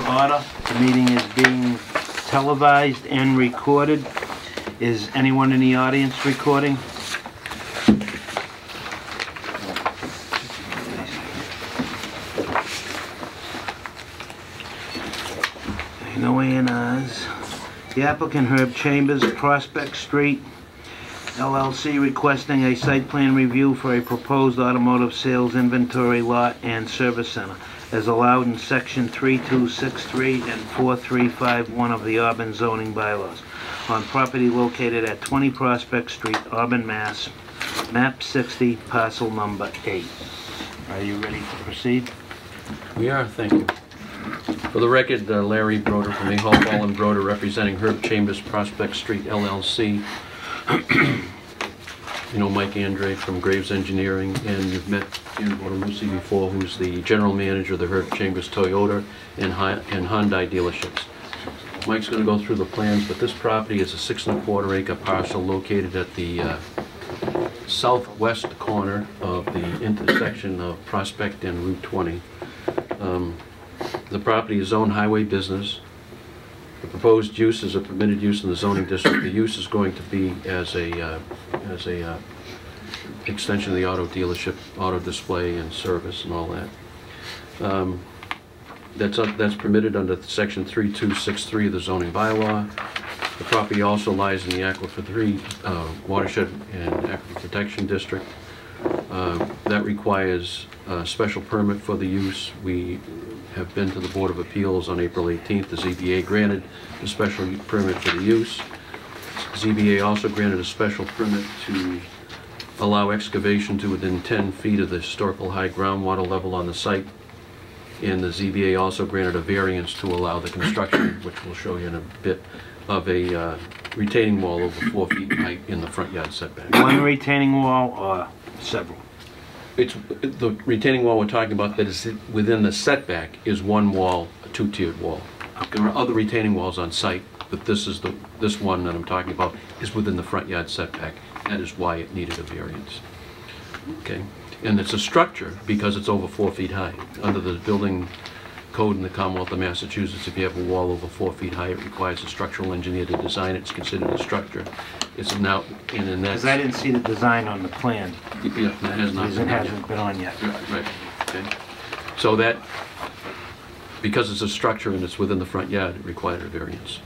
Order. The meeting is being televised and recorded. Is anyone in the audience recording? No A&Rs. The applicant Herb Chambers, Prospect Street, LLC, requesting a site plan review for a proposed automotive sales inventory lot and service center, as allowed in section 3263 and 4351 of the Auburn zoning bylaws, on property located at 20 Prospect Street, Auburn, Mass., map 60, parcel number 8. Are you ready to proceed? We are, thank you. For the record, Larry Broder from A. Hall Ball and Broder, representing Herb Chambers, Prospect Street, LLC. You know Mike Andre from Graves Engineering, and you've met Ian Bortomucci before, who's the general manager of the Herb Chambers Toyota and Hyundai dealerships. Mike's going to go through the plans, but this property is a 6¼ acre parcel located at the southwest corner of the intersection of Prospect and Route 20. The property is zoned highway business. The proposed use is a permitted use in the zoning district. The use is going to be as a extension of the auto dealership, auto display and service and all that. That's permitted under section 3263 of the zoning bylaw. The property also lies in the Aquifer 3 watershed and aquifer protection district. That requires a special permit for the use. We have been to the Board of Appeals on April 18th. The ZBA granted a special permit for the use. ZBA also granted a special permit to allow excavation to within 10 feet of the historical high groundwater level on the site. And the ZBA also granted a variance to allow the construction, which we'll show you in a bit, of a retaining wall over 4 feet height in the front yard setback. One retaining wall or several? It's the retaining wall we're talking about that is within the setback is one wall, a two-tiered wall. There are other retaining walls on site, but this one that I'm talking about is within the front yard setback. That is why it needed a variance. Okay, and it's a structure because it's over 4 feet high. Under the building code in the Commonwealth of Massachusetts, if you have a wall over 4 feet high, it requires a structural engineer to design it. It's considered a structure. It's now in that. Because I didn't see the design on the plan. Yeah, that has not been. It hasn't been on yet. Right. Okay. So that, because it's a structure and it's within the front yard, it required a variance.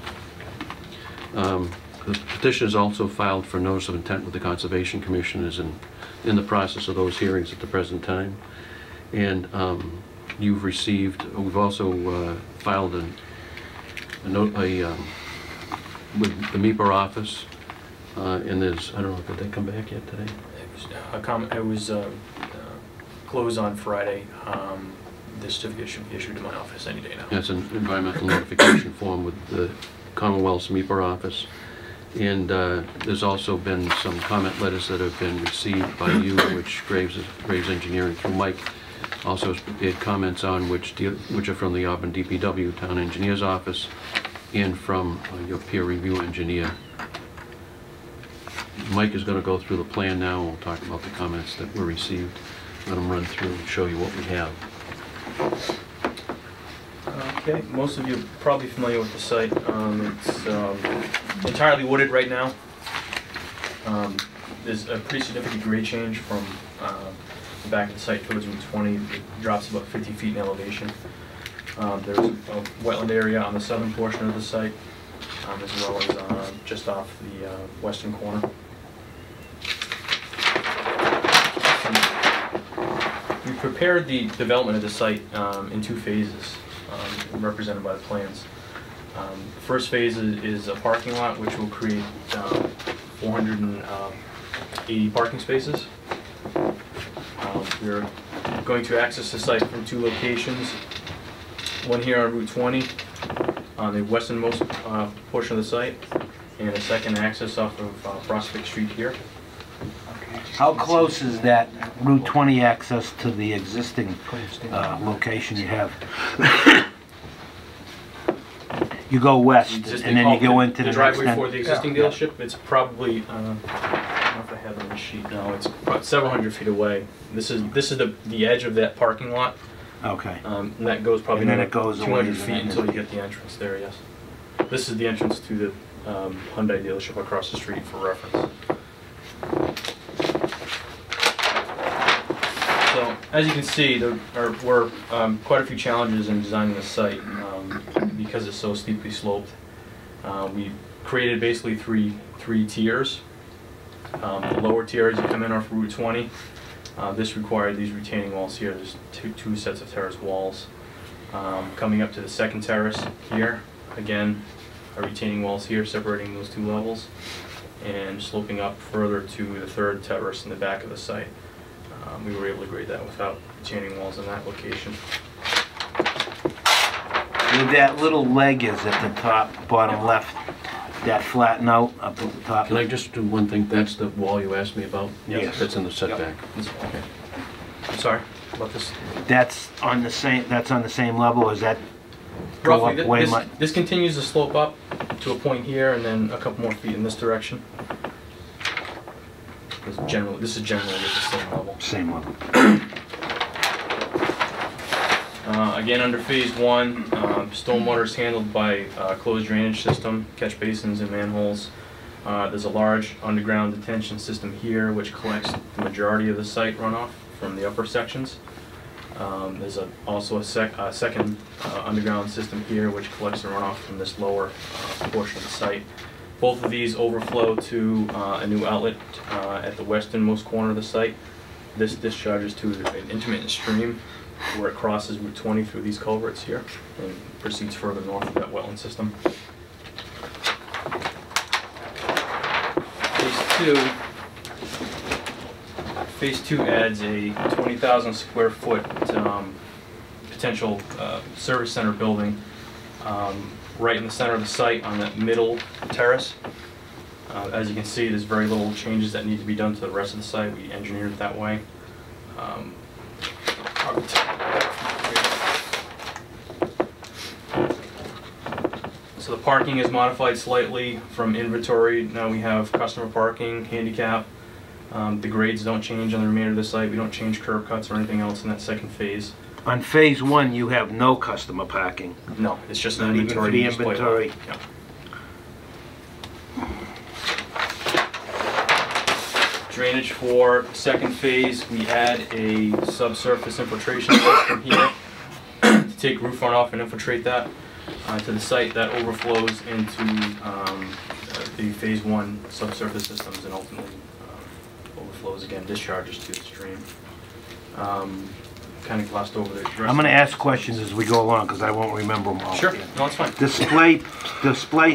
The petition is also filed for notice of intent with the Conservation Commission, is in the process of those hearings at the present time. And you've received, we've also filed a note with the MEPA office, and there's, I don't know, did they come back yet today? It was closed on Friday. The certificate should be issued to my office any day now. That's an environmental notification form with the Commonwealth's MEPA office. And there's also been some comment letters that have been received by you, which Graves Engineering through Mike also has prepared comments on, which are from the Auburn DPW Town Engineer's Office and from your peer review engineer. Mike is going to go through the plan now, and we'll talk about the comments that were received. Let him run through and show you what we have. Okay, most of you are probably familiar with the site. It's entirely wooded right now. There's a pretty significant grade change from the back of the site towards Route 20. It drops about 50 feet in elevation. There's a wetland area on the southern portion of the site, as well as just off the western corner. We prepared the development of the site in 2 phases, represented by the plans. The first phase is a parking lot, which will create 480 parking spaces. We're going to access the site from 2 locations. One here on Route 20, on the westernmost portion of the site, and a second access off of Prospect Street here. How close is that Route 20 access to the existing location you have? You go west, and then you go into the driveway for the existing dealership. It's probably, I don't know if I have it on the sheet now. It's about several hundred feet away. This is the edge of that parking lot. Okay. And that goes probably And then another it goes 200 away, and feet then until you get the entrance there, yes. This is the entrance to the Hyundai dealership across the street for reference. So, as you can see, there were quite a few challenges in designing the site because it's so steeply sloped. We created basically three tiers. The lower tier as you come in off Route 20. This required these retaining walls here. There's two sets of terrace walls. Coming up to the second terrace here, again, retaining walls here separating those two levels, and sloping up further to the third terrace in the back of the site. We were able to grade that without retaining walls in that location. Where that little leg is at the top, bottom left, that flatten out up at the top. Can I just do one thing? That's the wall you asked me about? Yes. That's in the setback. Okay. I'm sorry about this. That's on the same level, or is that go Roughly, up way much? this continues to slope up to a point here, and then a couple more feet in this direction. This is generally at the same level. Same level. Again, under phase 1, stormwater is handled by a closed drainage system, catch basins and manholes. There's a large underground detention system here which collects the majority of the site runoff from the upper sections. There's also a second underground system here which collects the runoff from this lower portion of the site. Both of these overflow to a new outlet at the westernmost corner of the site. This discharges to an intermittent stream where it crosses Route 20 through these culverts here and proceeds further north of that wetland system. Phase 2 adds a 20,000 square foot potential service center building right in the center of the site on that middle terrace. As you can see, there's very little changes that need to be done to the rest of the site. We engineered it that way. So the parking is modified slightly from inventory. Now we have customer parking, handicap. The grades don't change on the remainder of the site. We don't change curb cuts or anything else in that second phase. On phase 1, you have no customer parking. No, it's just an Not even for the display lot. inventory. Yeah. Drainage for second phase, we add a subsurface infiltration system here to take roof runoff and infiltrate that to the site. That overflows into the phase 1 subsurface systems and ultimately overflows again, discharges to the stream. Kind of glossed over the rest. I'm going to ask questions as we go along because I won't remember them all. Sure, no, it's fine. Display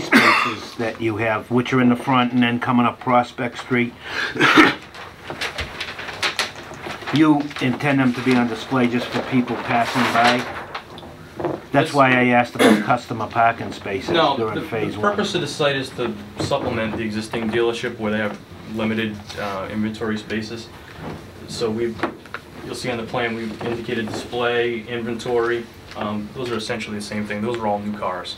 spaces that you have, which are in the front and then coming up Prospect Street. You intend them to be on display just for people passing by? That's why I asked about customer parking spaces No, during the phase 1. purpose of the site is to supplement the existing dealership where they have limited inventory spaces. So you'll see on the plan we've indicated display, inventory. Those are essentially the same thing. Those are all new cars.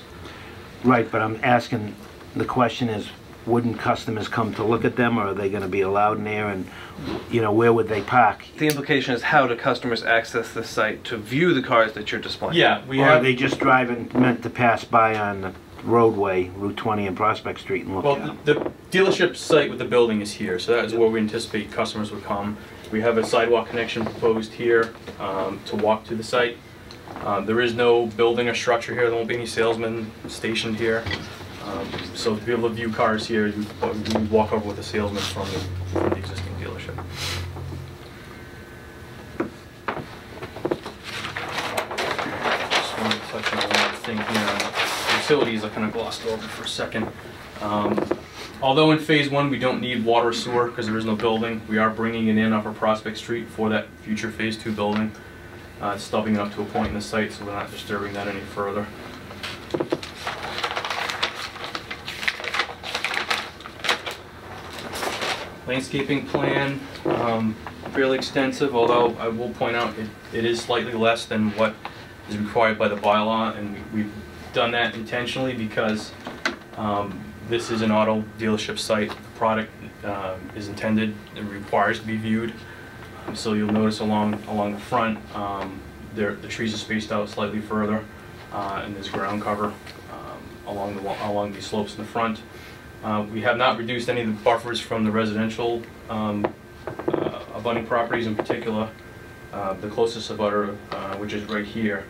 Right, but I'm asking, the question is, wouldn't customers come to look at them, or are they going to be allowed in there, and, you know, where would they park? The implication is, how do customers access the site to view the cars that you're displaying? Yeah, we Or have. are they just driving, meant to pass by on the roadway, Route 20 and Prospect Street and look at Well, them? the dealership site with the building is here, so that is where we anticipate customers would come. We have a sidewalk connection proposed here to walk to the site. There is no building or structure here. There won't be any salesmen stationed here. So to be able to view cars here, you walk over with a salesman from the existing dealership. Just wanted to touch on one thing here. Utilities I kind of glossed over for a second. Although in phase 1 we don't need water or sewer because there is no building, we are bringing it in off of Prospect Street for that future phase 2 building. Stubbing it up to a point in the site so we're not disturbing that any further. Landscaping plan, fairly extensive, although I will point out it is slightly less than what is required by the bylaw, and we've done that intentionally because this is an auto dealership site. The product is intended and requires to be viewed. So you'll notice along the front, The trees are spaced out slightly further, and there's ground cover along the slopes in the front. We have not reduced any of the buffers from the residential abutting properties, in particular the closest abutter, which is right here.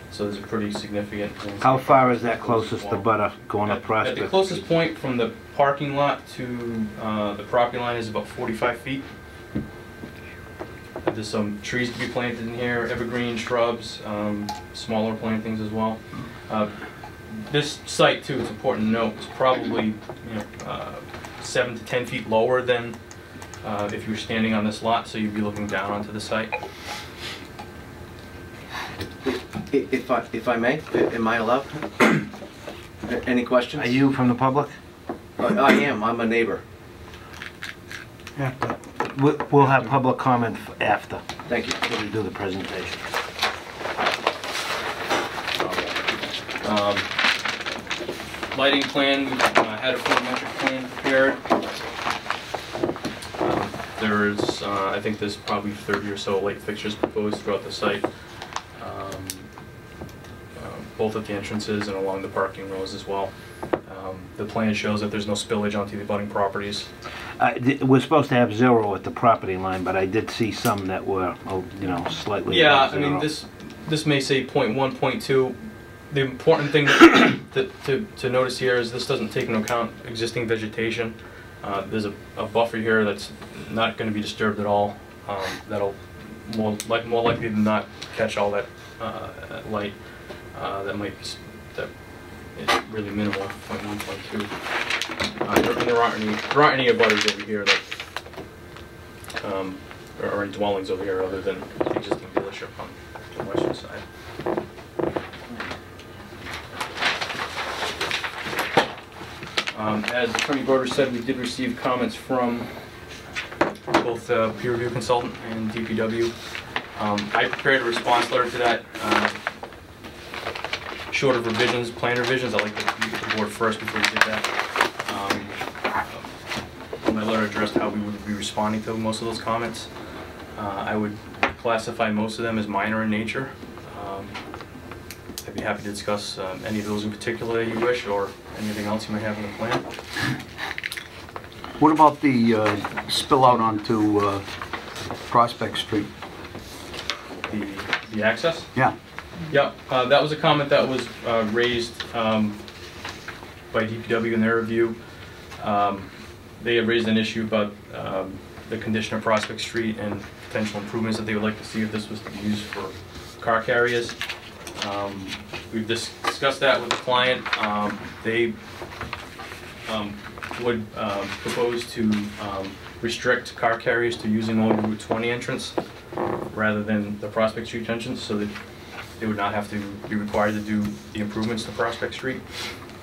So there's a pretty significant. How far is that closest abutter going up At Prospect? the closest point from the parking lot to the property line is about 45 feet. There's some trees to be planted in here, evergreen shrubs, smaller plantings as well. This site, too, it's important to note, is probably 7 to 10 feet lower than if you were standing on this lot, so you'd be looking down onto the site. If I may, am I allowed? Any questions? Are you from the public? I am, I'm a neighbor. We'll have public comment after Thank you. we do the presentation. Lighting plan, we had a photometric plan prepared. There's, I think there's probably 30 or so light fixtures proposed throughout the site, both at the entrances and along the parking rows as well. The plan shows that there's no spillage onto the abutting properties. We're supposed to have 0 at the property line, but I did see some that were, slightly Yeah, above I mean, 0. this may say 0.1, 0.2. The important thing to notice here is this doesn't take into account existing vegetation. There's a buffer here that's not going to be disturbed at all. That'll more likely than not catch all that light. That is really minimal, 0.1, 0.2. There aren't any abutters over here that are in dwellings over here other than the existing dealership on the western side. As Attorney Broder said, we did receive comments from both peer review consultant and DPW. I prepared a response letter to that. Short of revisions, plan revisions, I'd like to meet with the board first before we did that. My letter addressed how we would be responding to most of those comments. I would classify most of them as minor in nature. I'd be happy to discuss any of those in particular that you wish, or anything else you might have in the plan. What about the spill out onto Prospect Street? The access? Yeah. Yep, that was a comment that was raised by DPW in their review. They had raised an issue about the condition of Prospect Street and potential improvements that they would like to see if this was to be used for car carriers. We've discussed that with the client. They would propose to restrict car carriers to using only Route 20 entrance rather than the Prospect Street entrance, so that they would not have to be required to do the improvements to Prospect Street.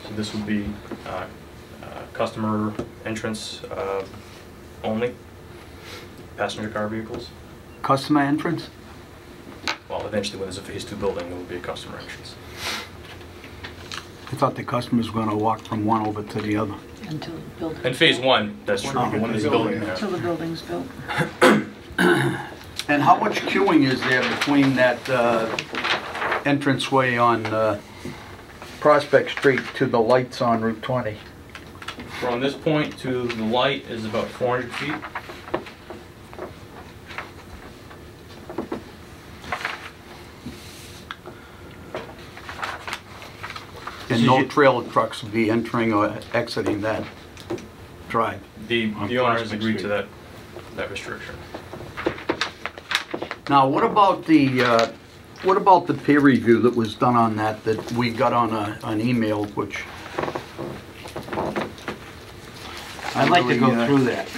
So this would be customer entrance only, passenger car vehicles. Customer entrance? Well, eventually when there's a phase 2 building, it will be a customer entrance. I thought the customers were going to walk from one over to the other. Until the building. In phase 1, that's true, when there's a building there. Until the building's built. And how much queuing is there between that entranceway on Prospect Street to the lights on Route 20? From this point to the light is about 400 feet. And no trailer trucks will be entering or exiting that drive? The On owner has Prospect agreed to Street. that restriction. Now, what about the peer review that was done on that we got on an email, which... I'd like to go through that.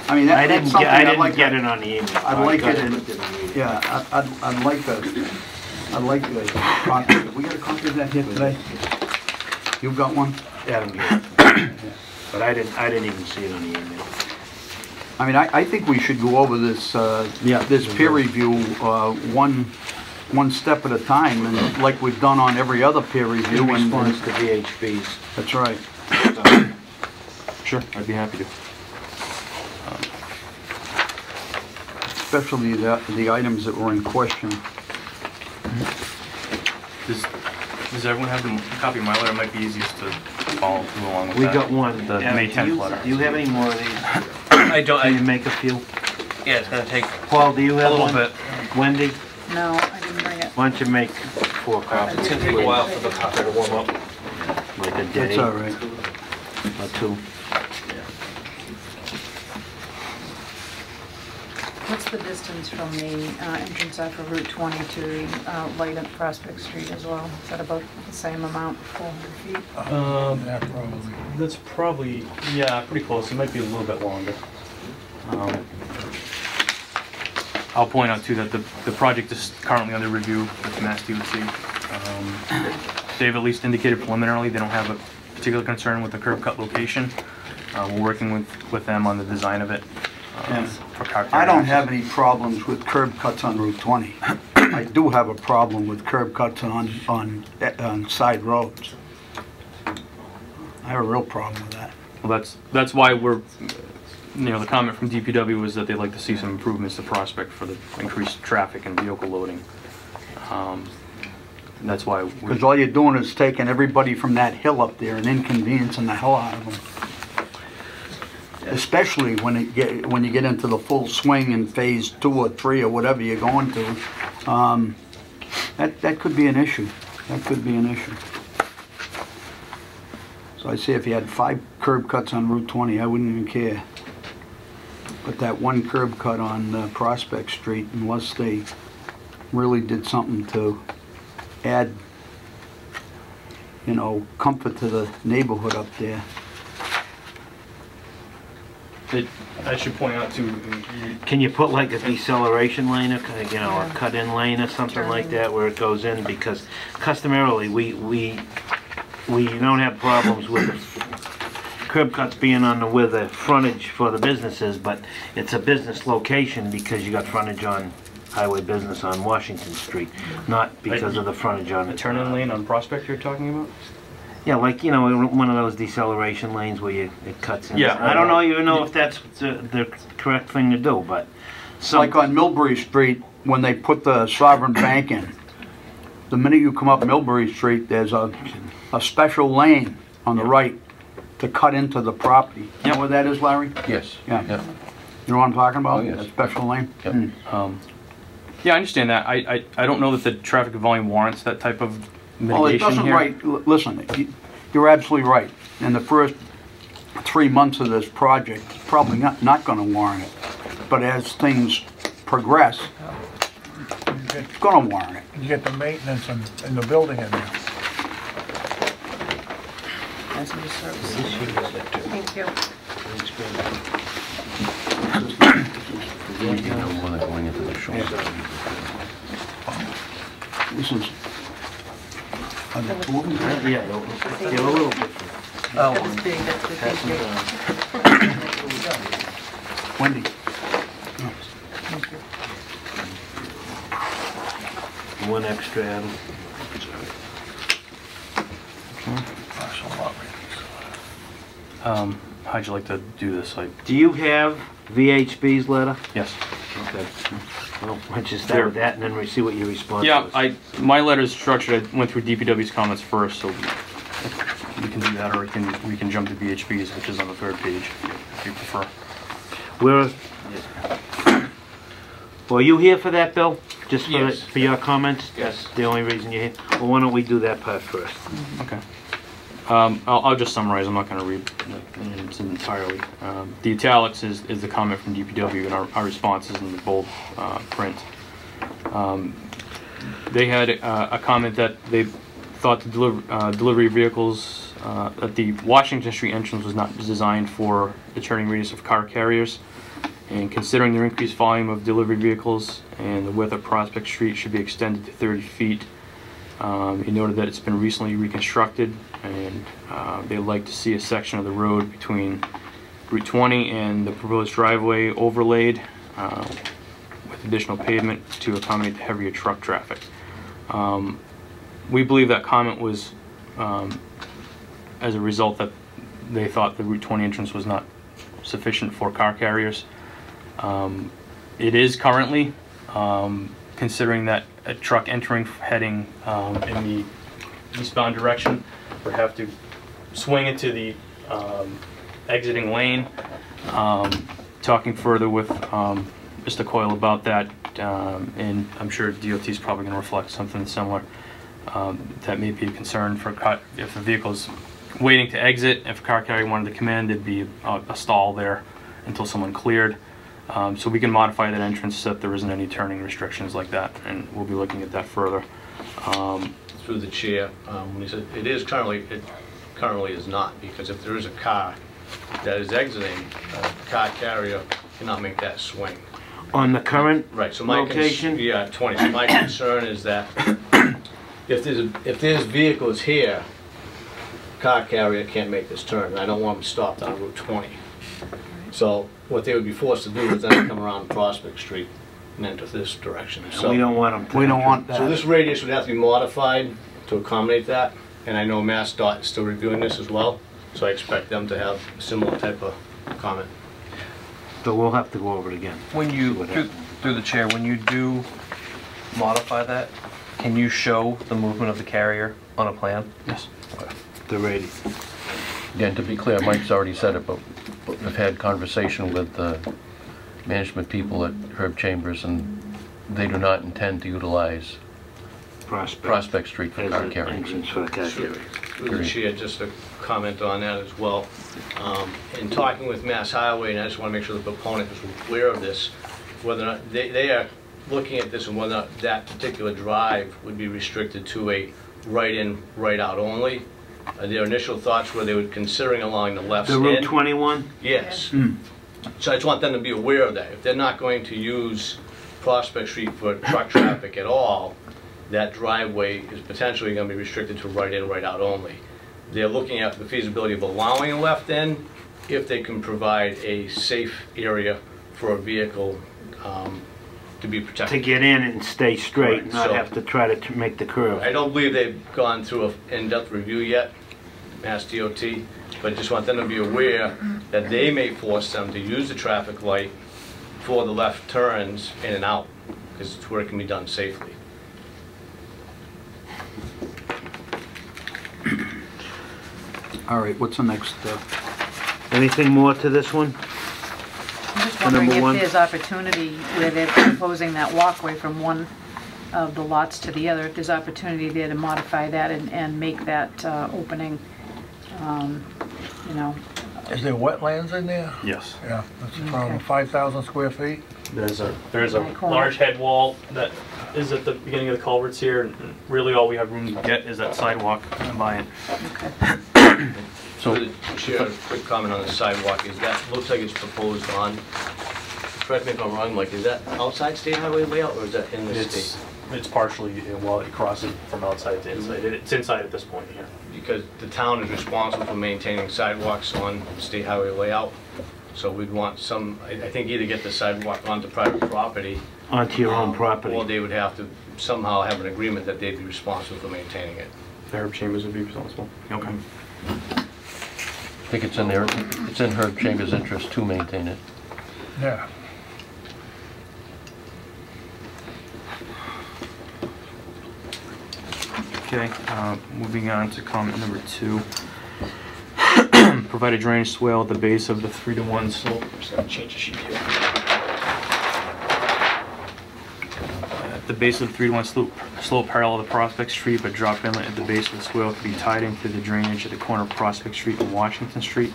I mean, I that's didn't something I'd like get to... it on the email. I'd like I got it in- but didn't read it. Yeah, I'd like a copy. We got a copy of that here today? You got one? Adam gave it. But I didn't even see it on the email. I mean, I think we should go over this, Yeah. this peer review, one step at a time, and like we've done on every other peer review. In And response to VHB's. That's right. Sure, I'd be happy to. Especially the items that were in question. Does everyone have a copy of my letter? It might be easiest to follow through along with We that. got one. The Yeah, May do 10th you- letter. Do you have any more of these? I don't, Can you I, make a few? yeah, it's gonna take Paul, do you a have little one? bit. Wendy, No, I didn't bring it. why don't you make 4 copies? It's gonna take a while for the copy to warm up. Like a day That's all right. or 2? What's the distance from the entrance off of Route 20 to light up Prospect Street as well? Is that about the same amount, 400 feet? That's probably, yeah, pretty close. It might be a little bit longer. I'll point out too that the project is currently under review with Mass DOT. They've at least indicated preliminarily they don't have a particular concern with the curb cut location. We're working with them on the design of it. For car I don't carriers. have any problems with curb cuts on Route 20. I do have a problem with curb cuts on side roads. I have a real problem with that. Well, that's why we're, the comment from DPW was that they'd like to see some improvements to Prospect for the increased traffic and vehicle loading. That's why Because all you're doing is taking everybody from that hill up there and inconveniencing the hell out of them. Especially when you get into the full swing in phase 2 or 3 or whatever you're going to. That could be an issue. That could be an issue. So I say if you had 5 curb cuts on Route 20, I wouldn't even care. But that one curb cut on Prospect Street, unless they really did something to add, comfort to the neighborhood up there. I should point out too, Can you put like a deceleration lane, a cut-in lane or something like that where it goes in? Because customarily, we don't have problems with the curb cuts being with the frontage for the businesses, but it's a business location because you got frontage on highway business on Washington Street, not because of the frontage on the turn-in lane on Prospect you're talking about? Yeah, like, one of those deceleration lanes where it cuts in. Yeah. I don't even know if that's the correct thing to do, but Like on Millbury Street, when they put the Sovereign Bank in, the minute you come up Millbury Street, there's a special lane on the right to cut into the property. You know what that is, Larry? Yes. Yeah. Yep. You know what I'm talking about? Oh, yes. A special lane? Yep. Yeah, I understand that. I don't know that the traffic volume warrants that type of Well, it mitigation doesn't here. listen, you're absolutely right. In the first 3 months of this project, it's probably not gonna warrant it. But as things progress, it's gonna warrant it. You get the maintenance and the building in there. Passenger service. Thank you. One going into the shoulder. This is, are there two of them? yeah, they're a little different. That was big, that's the big. Wendy? One extra Adam. How'd you like to do this? Do you have VHB's letter? Yes. Okay. Well, why don't you start with that and then we see what your response Yeah, is. my letter is structured, I went through DPW's comments first, so we can do that, or we can jump to VHB's, which is on the 3rd page, if you prefer. Well, are you here for that, Bill? Just for, Yes. for your comments? Yes. That's the only reason you're here? Well, why don't we do that part first? Okay. I'll just summarize, I'm not going to read it entirely. The italics is the comment from DPW, and our response is in the bold print. They had a comment that they thought the delivery of vehicles, that the Washington Street entrance was not designed for the turning radius of car carriers, and considering their increased volume of delivery vehicles and the width of Prospect Street should be extended to 30 feet. He noted that it's been recently reconstructed, and they'd like to see a section of the road between Route 20 and the proposed driveway overlaid with additional pavement to accommodate the heavier truck traffic. We believe that comment was as a result that they thought the Route 20 entrance was not sufficient for car carriers. It is currently. considering that a truck entering, heading in the eastbound direction would have to swing into the exiting lane. Talking further with Mr. Coyle about that, and I'm sure DOT is probably going to reflect something similar. That may be a concern for if the vehicle's waiting to exit. If a car carrier wanted to come in, there'd be a stall there until someone cleared. So we can modify that entrance so that there isn't any turning restrictions like that, and we'll be looking at that further. Through the chair, when he said it currently is not, because if there is a car that is exiting, a car carrier cannot make that swing. On the current Right, so my location? yeah, 20. So my concern is that if there's vehicles here, car carrier can't make this turn. And I don't want them stopped on Route 20. So what they would be forced to do is then come around Prospect Street and enter this direction. So We don't want them to. We don't want so that. this radius would have to be modified to accommodate that. And I know MassDOT is still reviewing this as well. So I expect them to have a similar type of comment. So we'll have to go over it again. When See you, what through, happens. through the chair, when you do modify that, can you show the movement of the carrier on a plan? Yes. The radius. Again, to be clear, Mike's already said it, but we've had conversation with the management people at Herb Chambers, and they do not intend to utilize Prospect Street for as car an carriers. entrance for the car carriers. Through the chair, just a comment on that as well. In talking with Mass Highway, and I just want to make sure the proponent is aware of this, whether or not they are looking at this and whether or not that particular drive would be restricted to a right-in, right-out only. Their initial thoughts were they were considering along the left The end. Route 21? Yes. Hmm. So I just want them to be aware of that. If they're not going to use Prospect Street for truck traffic at all, that driveway is potentially going to be restricted to right in, right out only. They're looking at the feasibility of allowing a left in if they can provide a safe area for a vehicle to be To protected. get in and stay straight, Right, not so- have to try to make the curve. I don't believe they've gone through an in-depth review yet, Mass DOT, but I just want them to be aware that they may force them to use the traffic light for the left turns in and out, because it's where it can be done safely. All right, what's the next? Anything more to this one? I'm just For wondering number one. if there's opportunity where they're proposing that walkway from one of the lots to the other, if there's opportunity there to modify that and make that opening, you know, Is there wetlands in there? Yes. Yeah, that's around Okay. 5,000 square feet. There's a My corner. large head wall that is at the beginning of the culverts here, and really all we have room to get is that sidewalk by it. okay. So, Chair, a quick comment on the sidewalk, is that, looks like it's proposed on, correct me if I'm wrong, Mike, is that outside state highway layout, or is that in the state? It's partially, well, it crosses from outside to inside. It's inside at this point here. Because the town is responsible for maintaining sidewalks on state highway layout, so we'd want some, I think either get the sidewalk onto private property. Onto your own property. Or they would have to somehow have an agreement that they'd be responsible for maintaining it. Herb Chambers would be responsible. Okay. I think it's in there, it's in Herb Chambers' interest to maintain it. Yeah. Okay, moving on to comment number 2. Provide a drainage swale at the base of the 3-to-1 slope. I'm just gonna change the sheet here. At the base of the 3-to-1 slope parallel to Prospect Street, but drop inlet at the base of the swale to be tied into the drainage at the corner of Prospect Street and Washington Street.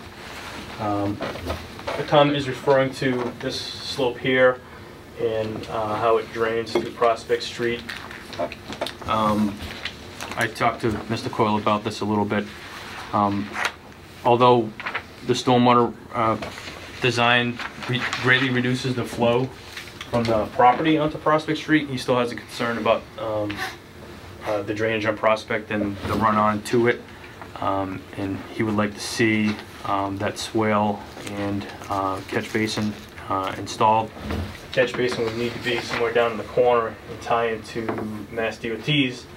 The comment is referring to this slope here and how it drains through Prospect Street. I talked to Mr. Coyle about this a little bit. Although the stormwater design greatly reduces the flow from the property onto Prospect Street, he still has a concern about the drainage on Prospect and the run-on to it. And he would like to see that swale and catch basin installed. The catch basin would need to be somewhere down in the corner and tie into Mass DOT's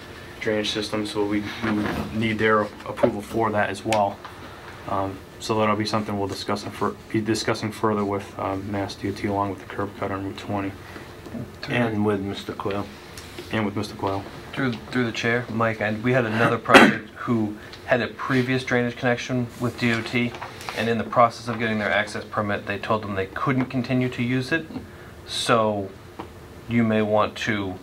drainage system, so we would need their approval for that as well. So that'll be something we'll be discussing further with Mass DOT along with the curb cut on Route 20. And with Mr. Coyle. and with Mr. Coyle. Through the chair, Mike, we had another project who had a previous drainage connection with DOT, and in the process of getting their access permit, they told them they couldn't continue to use it. So you may want to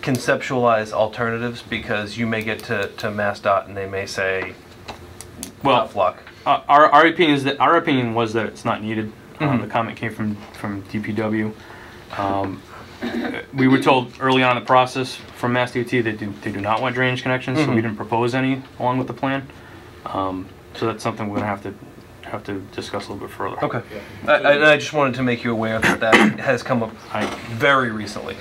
conceptualize alternatives, because you may get to MassDOT and they may say, Well, tough luck. our opinion was that it's not needed. Mhm. The comment came from DPW. We were told early on in the process from Mass DOT that they do not want drainage connections, so we didn't propose any along with the plan. So that's something we're gonna have to discuss a little bit further. Okay. I just wanted to make you aware that that has come up very recently.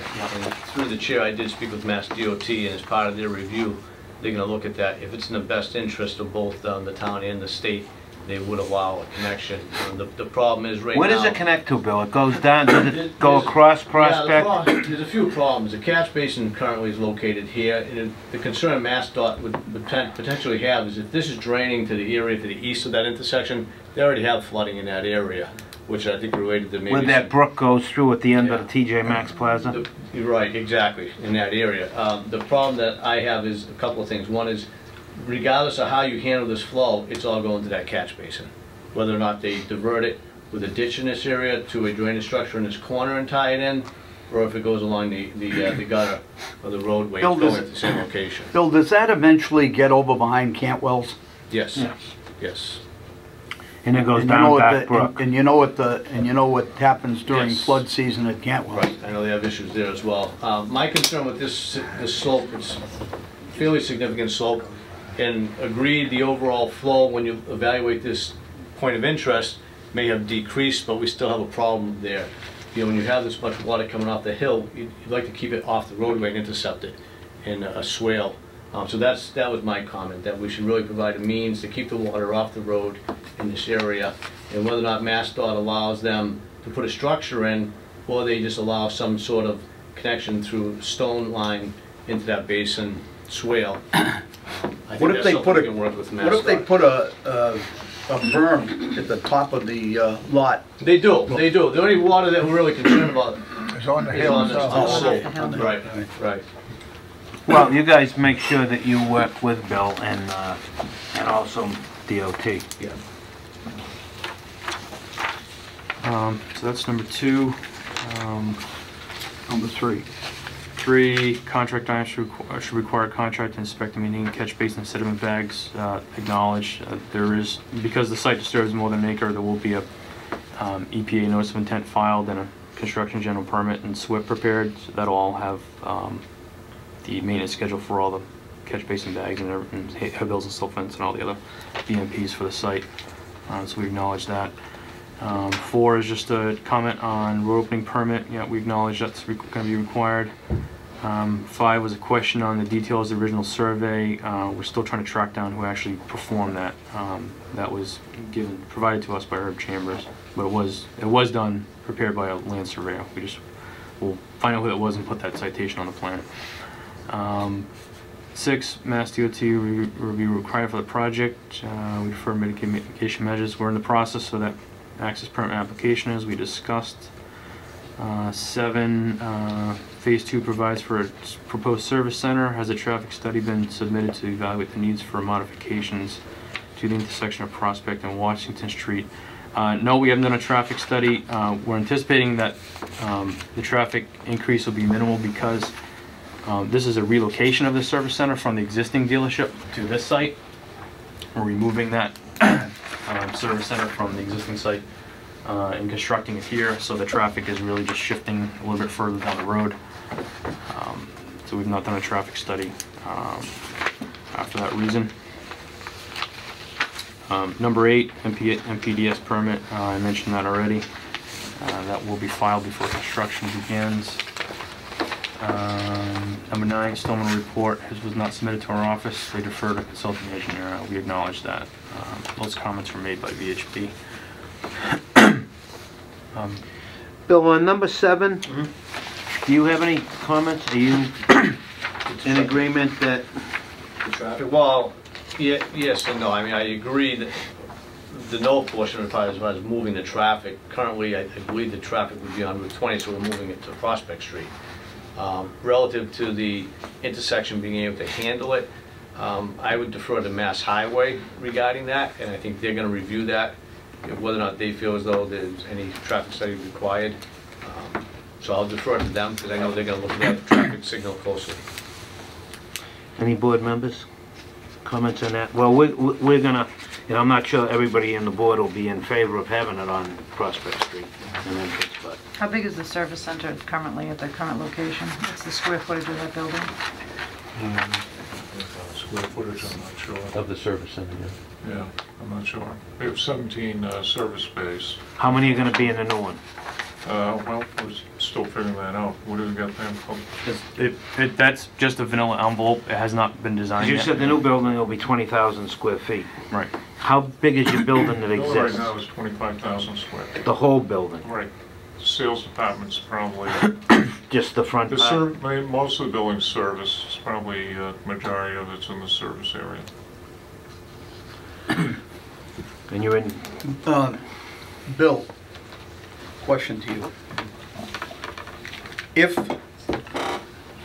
Through the chair, I did speak with Mass DOT, and as part of their review, they're gonna look at that. If it's in the best interest of both the town and the state, they would allow a connection. The problem is right now... Where does it connect to, Bill? It goes down, does it go across Prospect? There's a few problems. The catch basin currently is located here, and the concern MassDOT would potentially have is if this is draining to the area to the east of that intersection, they already have flooding in that area, which I think related to maybe... Where that brook goes through at the end of the TJ Maxx Plaza? You're right, exactly, in that area. The problem that I have is a couple of things. One is, regardless of how you handle this flow, it's all going to that catch basin. Whether or not they divert it with a ditch in this area to a drainage structure in this corner and tie it in, or if it goes along the gutter or the roadway, Bill, it's going at the same location. Bill, does that eventually get over behind Cantwell's? Yes, yes. And it goes And you down know what back the- brook. And you know what happens during Yes. flood season at Cantwell's? Right, I know they have issues there as well. My concern with this slope, it's fairly significant slope, and agreed the overall flow when you evaluate this point of interest may have decreased, but we still have a problem there. You know, when you have this much water coming off the hill, you'd like to keep it off the roadway and intercept it in a swale. So that was my comment, that we should really provide a means to keep the water off the road in this area, and whether or not MassDOT allows them to put a structure in, or they just allow some sort of connection through stone line into that basin swale. I think What if that's they something put we can work with What if they MassDOT. put a berm at the top of the lot? They do. The only water that we're really concerned about It's on the is hill. on so- the Oh, slope. Right, right. Well, you guys make sure that you work with Bill and also DOT. Yeah. So that's number 2. Number 3. 3, contract owner should require a contract to inspect and maintain catch basin and sediment bags. Acknowledge there is, because the site disturbs more than an acre, there will be a EPA notice of intent filed and a construction general permit and SWIP prepared. So that'll all have the maintenance schedule for all the catch basin bags and head bills and silt fence and all the other BMPs for the site. So we acknowledge that. 4 is just a comment on road opening permit. Yeah, we acknowledge that's going to be required. 5 was a question on the details of the original survey. We're still trying to track down who actually performed that. That was provided to us by Herb Chambers, but it was done, prepared by a land surveyor. We'll find out who it was and put that citation on the plan. 6, Mass DOT review required for the project. We defer mitigation measures. We're in the process of that access permit application, as we discussed. 7, Phase 2 provides for a proposed service center. Has a traffic study been submitted to evaluate the needs for modifications to the intersection of Prospect and Washington Street? No, we haven't done a traffic study. We're anticipating that the traffic increase will be minimal because this is a relocation of the service center from the existing dealership to this site. We're removing that service center from the existing site and constructing it here, so the traffic is really just shifting a little bit further down the road. So we've not done a traffic study after that reason. Number 8, MPDS permit. I mentioned that already. That will be filed before construction begins. Number 9, Stillman report was not submitted to our office. They defer to consulting engineer. We acknowledge that. Those comments were made by VHB. Bill, on number 7, do you have any comments? Are you in agreement that... The traffic, well, yes and no. I mean, I agree that the no portion of the part as far as moving the traffic. Currently, I believe the traffic would be on Route 20, so we're moving it to Prospect Street. Relative to the intersection being able to handle it, I would defer to Mass Highway regarding that, and I think they're going to review that, whether or not they feel as though there's any traffic study required. So I'll defer to them, because I know they're going to look at the traffic signal closely. Any board members? Comments on that? Well, we're gonna, I'm not sure everybody in the board will be in favor of having it on Prospect Street and entrance, but How big is the service center currently at the current location? What's the square footage of that building? Square footage, I'm not sure. Of the service center, yeah. Yeah, I'm not sure. We have 17 service bays. how many are gonna be in the new one? Well, we're still figuring that out. What do we got there? That's just a vanilla envelope. It has not been designed You yet. said the new building will be 20,000 square feet. Right. How big is your building that The building right exists? now is 25,000 square feet. The whole building, Right. The sales department's probably, just the front part? most of the building's service, is probably majority of it's in the service area. And you're in, Bill, question to you. If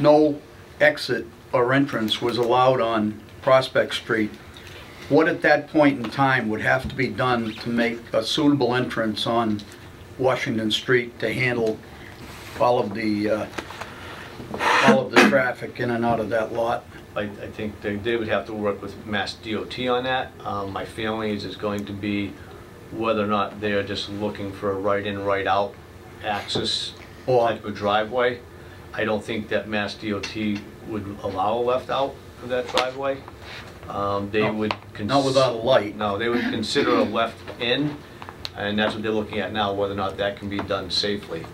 no exit or entrance was allowed on Prospect Street, what at that point in time would have to be done to make a suitable entrance on Washington Street to handle all of the traffic in and out of that lot? I think they would have to work with Mass DOT on that. My feeling is it's going to be whether or not they are just looking for a right-in, right-out access type of driveway. I don't think that Mass DOT would allow a left-out of that driveway. They would Not without a light. No, they would consider a left-in, and that's what they're looking at now, whether or not that can be done safely.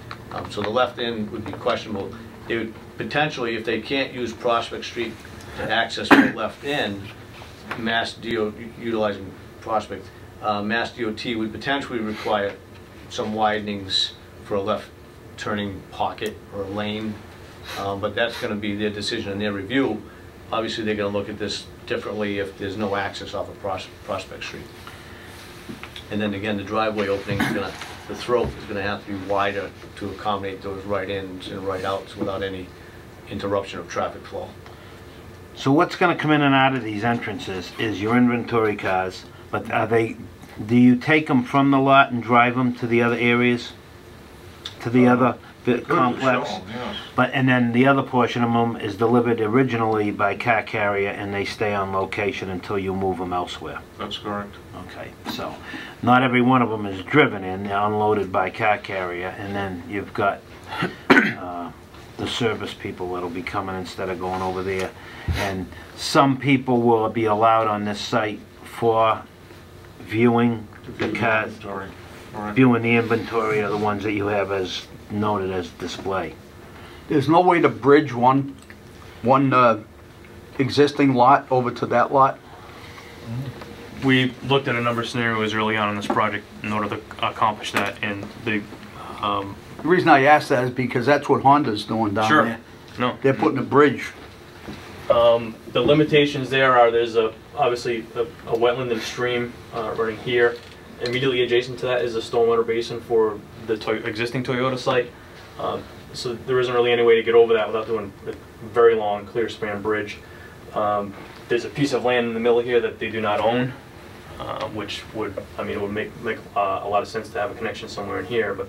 So the left-in would be questionable. They would potentially, if they can't use Prospect Street to access the left-in, Mass DOT, utilizing Prospect, Mass DOT would potentially require some widenings for a left turning pocket or lane, but that's going to be their decision and their review. Obviously, they're going to look at this differently if there's no access off of Prospect Street. And then again, the driveway opening is going to, the throat is going to have to be wider to accommodate those right-ins and right-outs without any interruption of traffic flow. so what's gonna come in and out of these entrances is your inventory cars, but are they, do you take them from the lot and drive them to the other areas? To the other complex? Yes. But, and then the other portion of them is delivered originally by car carrier and they stay on location until you move them elsewhere? That's correct. Okay, so not every one of them is driven in, they're unloaded by car carrier, and then you've got the service people that'll be coming instead of going over there. And some people will be allowed on this site for viewing the cars, Inventory. Correct. viewing the inventory of the ones that you have as noted as display. There's no way to bridge one existing lot over to that lot? We looked at a number of scenarios early on in this project in order to accomplish that, and the The reason I ask that is because that's what Honda's doing down Sure. there. no. They're putting a bridge. The limitations there are there's obviously a wetland and stream running here. Immediately adjacent to that is a stormwater basin for the existing Toyota site. So there isn't really any way to get over that without doing a very long clear span bridge. There's a piece of land in the middle here that they do not own, which would, it would make a lot of sense to have a connection somewhere in here, but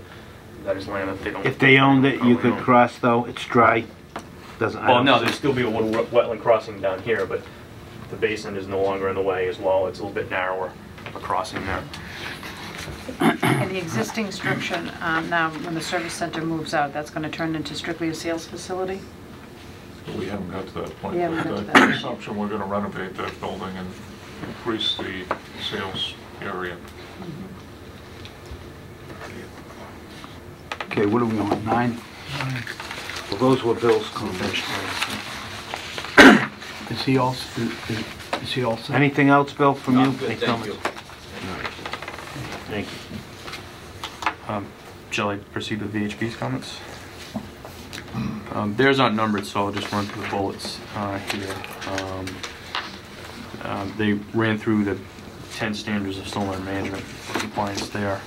that is land that they don't. If they owned it, you currently could own. cross though, it's dry, doesn't. I Well, don't no, see- there'd still be a little wetland crossing down here, but the basin is no longer in the way as well. It's a little bit narrower, a crossing there. And the existing structure, now, when the service center moves out, that's going to turn into strictly a sales facility? We haven't got to that point. We haven't but got to the that. assumption we're going to renovate that building and increase the sales area. Okay, what are we on, 9? Well, those were Bill's comments. Is he all set? Anything else, Bill, from you? No, good, Any thank comments? you. Thank you. Shall I proceed with VHB's comments? Theirs aren't numbered, so I'll just run through the bullets here. They ran through the 10 standards of stormwater management compliance there.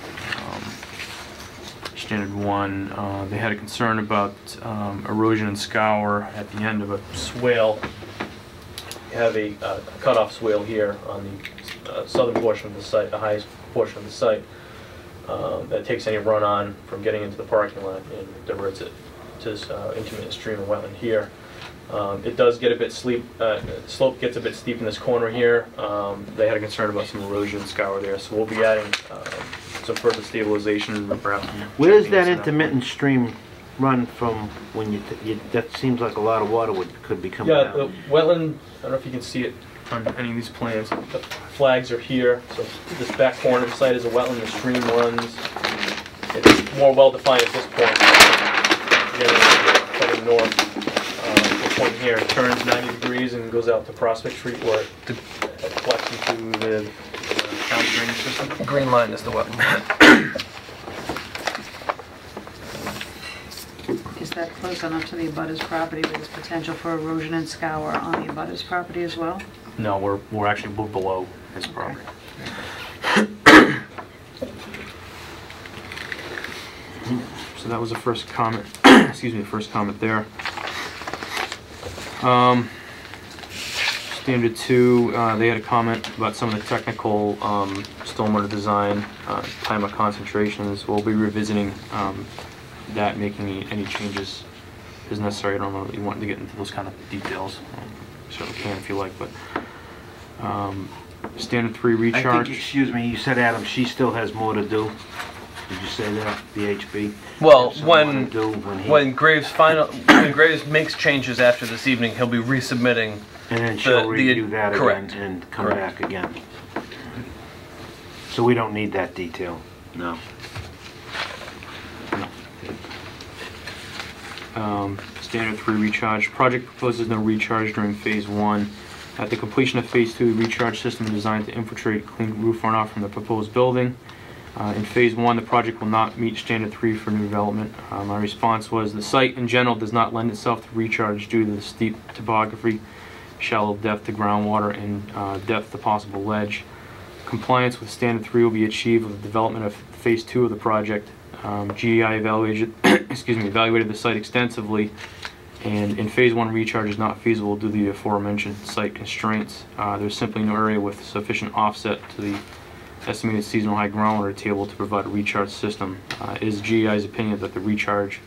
Standard 1, they had a concern about erosion and scour at the end of a swale. You have a cutoff swale here on the southern portion of the site, the highest portion of the site, that takes any runoff from getting into the parking lot and diverts it to this intermittent stream and wetland here. It does get a bit slope gets a bit steep in this corner here. They had a concern about some erosion and scour there, so we'll be adding some further stabilization and perhaps. Where does that intermittent stream run from when that seems like a lot of water could be coming Yeah, out? the wetland, I don't know if you can see it on any of these plans. The flags are here, so this back corner of the site is a wetland, the stream runs. It's more well defined at this point. Again, heading north. This point here, it turns 90 degrees and goes out to Prospect Street where it collects into the town drainage system. Green line is the wetland. Is that close enough to the abutter's property where there's potential for erosion and scour on the abutter's property as well? No, we're actually below his property. So that was the first comment. Excuse me, the first comment there. Standard 2, they had a comment about some of the technical stormwater design, time of concentrations. We'll be revisiting that, making any changes as necessary. I don't know if you want to get into those kind of details. Certainly can if you like, but standard 3 recharge. I think, excuse me, you said, Adam, she still has more to do. Did you say that, VHB? Well, Has more to do when Graves makes changes after this evening, he'll be resubmitting. And then she'll the- review that correct. again and come Correct. back again. So we don't need that detail, no. Standard 3 recharge. Project proposes no recharge during phase 1. At the completion of phase 2, the recharge system is designed to infiltrate clean roof runoff from the proposed building. In phase 1, the project will not meet standard 3 for new development. My response was the site in general does not lend itself to recharge due to the steep topography, shallow depth to groundwater, and depth to possible ledge. Compliance with standard 3 will be achieved with the development of phase 2 of the project. GEI evaluated, evaluated the site extensively, and in phase 1 recharge is not feasible due to the aforementioned site constraints. There's simply no area with sufficient offset to the estimated seasonal high groundwater table to provide a recharge system. It is GEI's opinion that recharge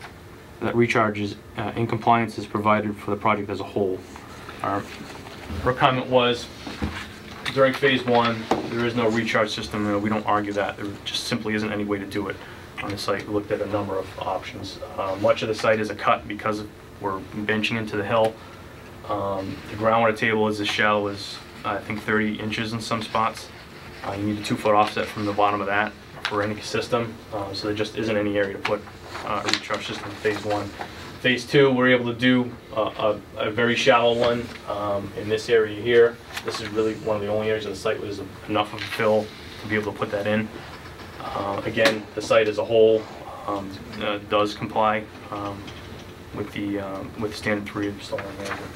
is in compliance is provided for the project as a whole. Her comment was, during phase 1, there is no recharge system. We don't argue that. There just simply isn't any way to do it on the site. We looked at a number of options. Much of the site is a cut because we're benching into the hill. The groundwater table is as shallow as, I think, 30 inches in some spots. You need a 2-foot offset from the bottom of that for any system. So there just isn't any area to put a recharge system in phase 1. Phase 2, we're able to do a very shallow one in this area here. This is really one of the only areas of the site where there's enough of a fill to be able to put that in. Again, the site as a whole does comply with standard 3 of stormwater management.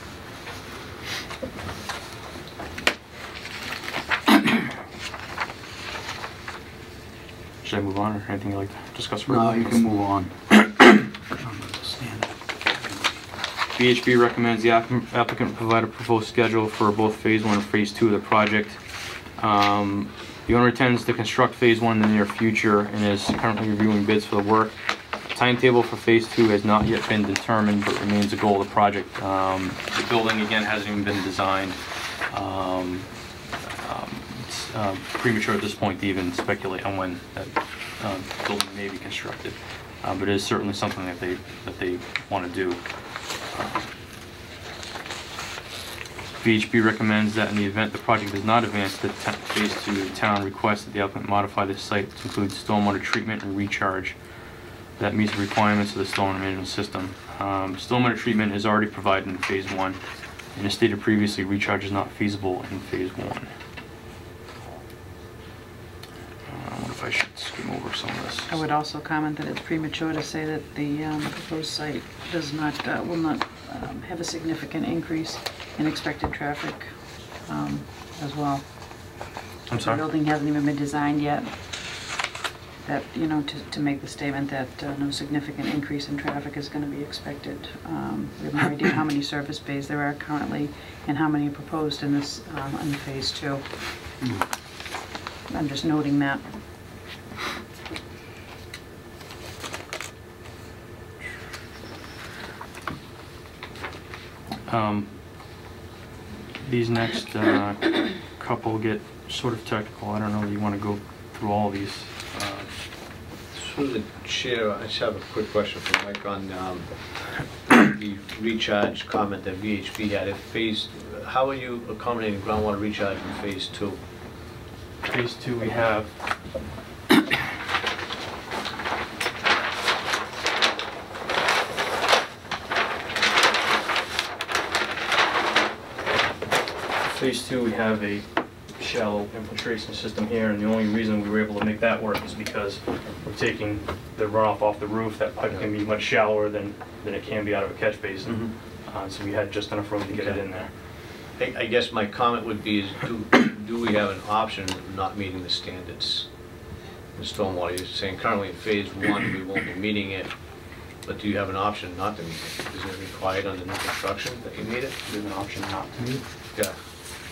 Should I move on, or anything you'd like to discuss further? No, you can move on. VHB recommends the applicant provide a proposed schedule for both phase 1 and phase 2 of the project. The owner intends to construct phase 1 in the near future and is currently reviewing bids for the work. The timetable for phase 2 has not yet been determined, but remains a goal of the project. The building, again, hasn't even been designed. It's premature at this point to even speculate on when that building may be constructed, but it is certainly something that they want to do. VHB recommends that in the event the project does not advance to phase 2, the town requests that the applicant modify the site to include stormwater treatment and recharge that meets the requirements of the stormwater management system. Stormwater treatment is already provided in phase 1, and as stated previously, recharge is not feasible in phase 1. I wonder if I should skim over some of this. I would also comment that it's premature to say that the proposed site does not, will not have a significant increase in expected traffic as well. I'm The sorry? building hasn't even been designed yet. That, you know, to make the statement that no significant increase in traffic is going to be expected. We have no idea how many service bays there are currently and how many are proposed in this, in phase 2. I'm just noting that. These next couple get sort of technical. I don't know if you want to go through all of these. Through the chair, I just have a quick question for Mike on the recharge comment that VHB had. How are you accommodating groundwater recharge in phase 2? Phase 2 we have Phase 2 we have a shallow infiltration system here, and the only reason we were able to make that work is because we're taking the runoff off the roof. That pipe can be much shallower than it can be out of a catch basin. So we had just enough room to get it in there. I guess my comment would be, is do we have an option of not meeting the standards in stormwater? You're saying currently in phase 1 we won't be meeting it, but do you have an option not to meet it? Is it required under new construction that you meet it? There's an option not to meet. Yeah.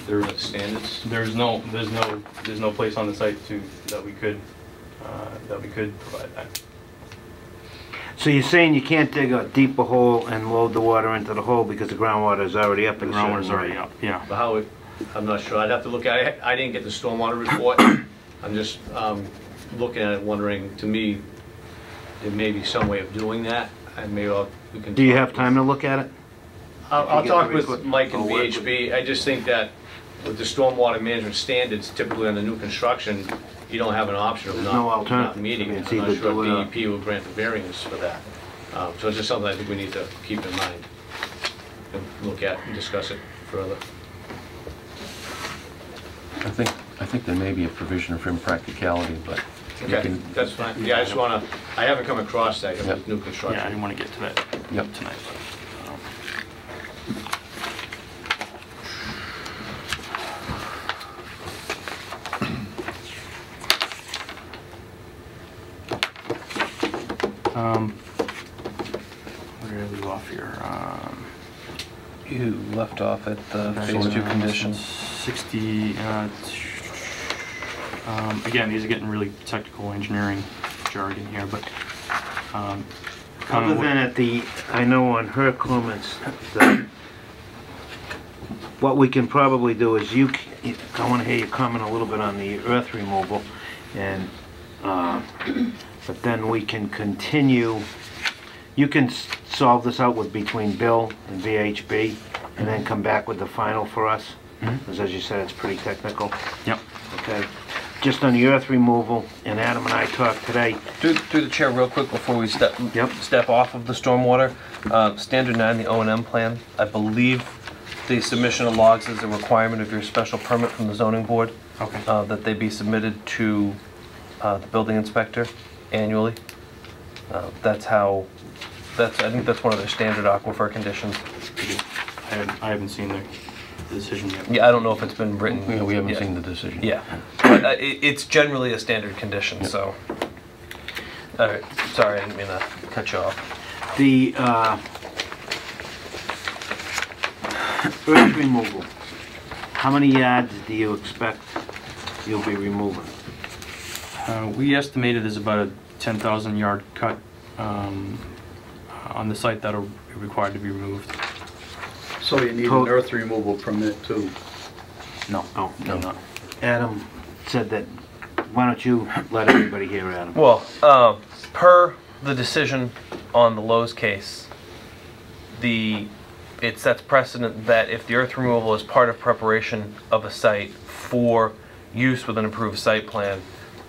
There are standards? There's no place on the site that we could provide that. So you're saying you can't dig a deeper hole and load the water into the hole because the groundwater is already up The in a certain groundwater's already rate? up, yeah. But I'm not sure. I'd have to look at it. I didn't get the stormwater report. I'm just looking at it, wondering, to me, there may be some way of doing that, and maybe we can. Do you have time to look at it? I'll get talk the with report? Mike and I'll work with VHB. I just think that with the stormwater management standards, typically on the new construction, you don't have an option of There's no not alternative. meeting I mean, it. it's I'm not either sure do it or- if DEP will grant the variance for that. So it's just something I think we need to keep in mind and look at and discuss it further. I think there may be a provision for impracticality, but you Okay, can, that's fine. Yeah, I haven't come across that yet Yep. with new Yeah, I construction. didn't want to get to that Yep. tonight. Where did I leave off here? You left off at the Okay, phase 2 so conditions. 60, again, these are getting really technical engineering jargon here, but Other comment than at the, I know on her comments, that what we can probably do is I want to hear you comment a little bit on the earth removal, and, but then we can continue. You can solve this out between Bill and VHB, and then come back with the final for us, because as you said, it's pretty technical. Yep. Okay. Just on the earth removal, and Adam and I talked today. Through the chair, real quick before we step off of the stormwater, standard 9, the O&M plan. I believe the submission of logs is a requirement of your special permit from the zoning board. Okay. That they be submitted to the building inspector annually. I think that's one of their standard aquifer conditions. I haven't seen the decision yet. Yeah, I don't know if it's been written. yeah, we haven't yet. seen the decision. Yeah, but it's generally a standard condition, so. All right, sorry, I didn't mean to cut you off. The earth removal, how many yards do you expect you'll be removing? We estimated there's about a 10,000 yard cut on the site that'll be required to be removed. So you need an earth removal permit too. No, Oh, no, not. Adam said that, why don't you let everybody hear Adam? Well, per the decision on the Lowe's case, it sets precedent that if the earth removal is part of preparation of a site for use with an approved site plan,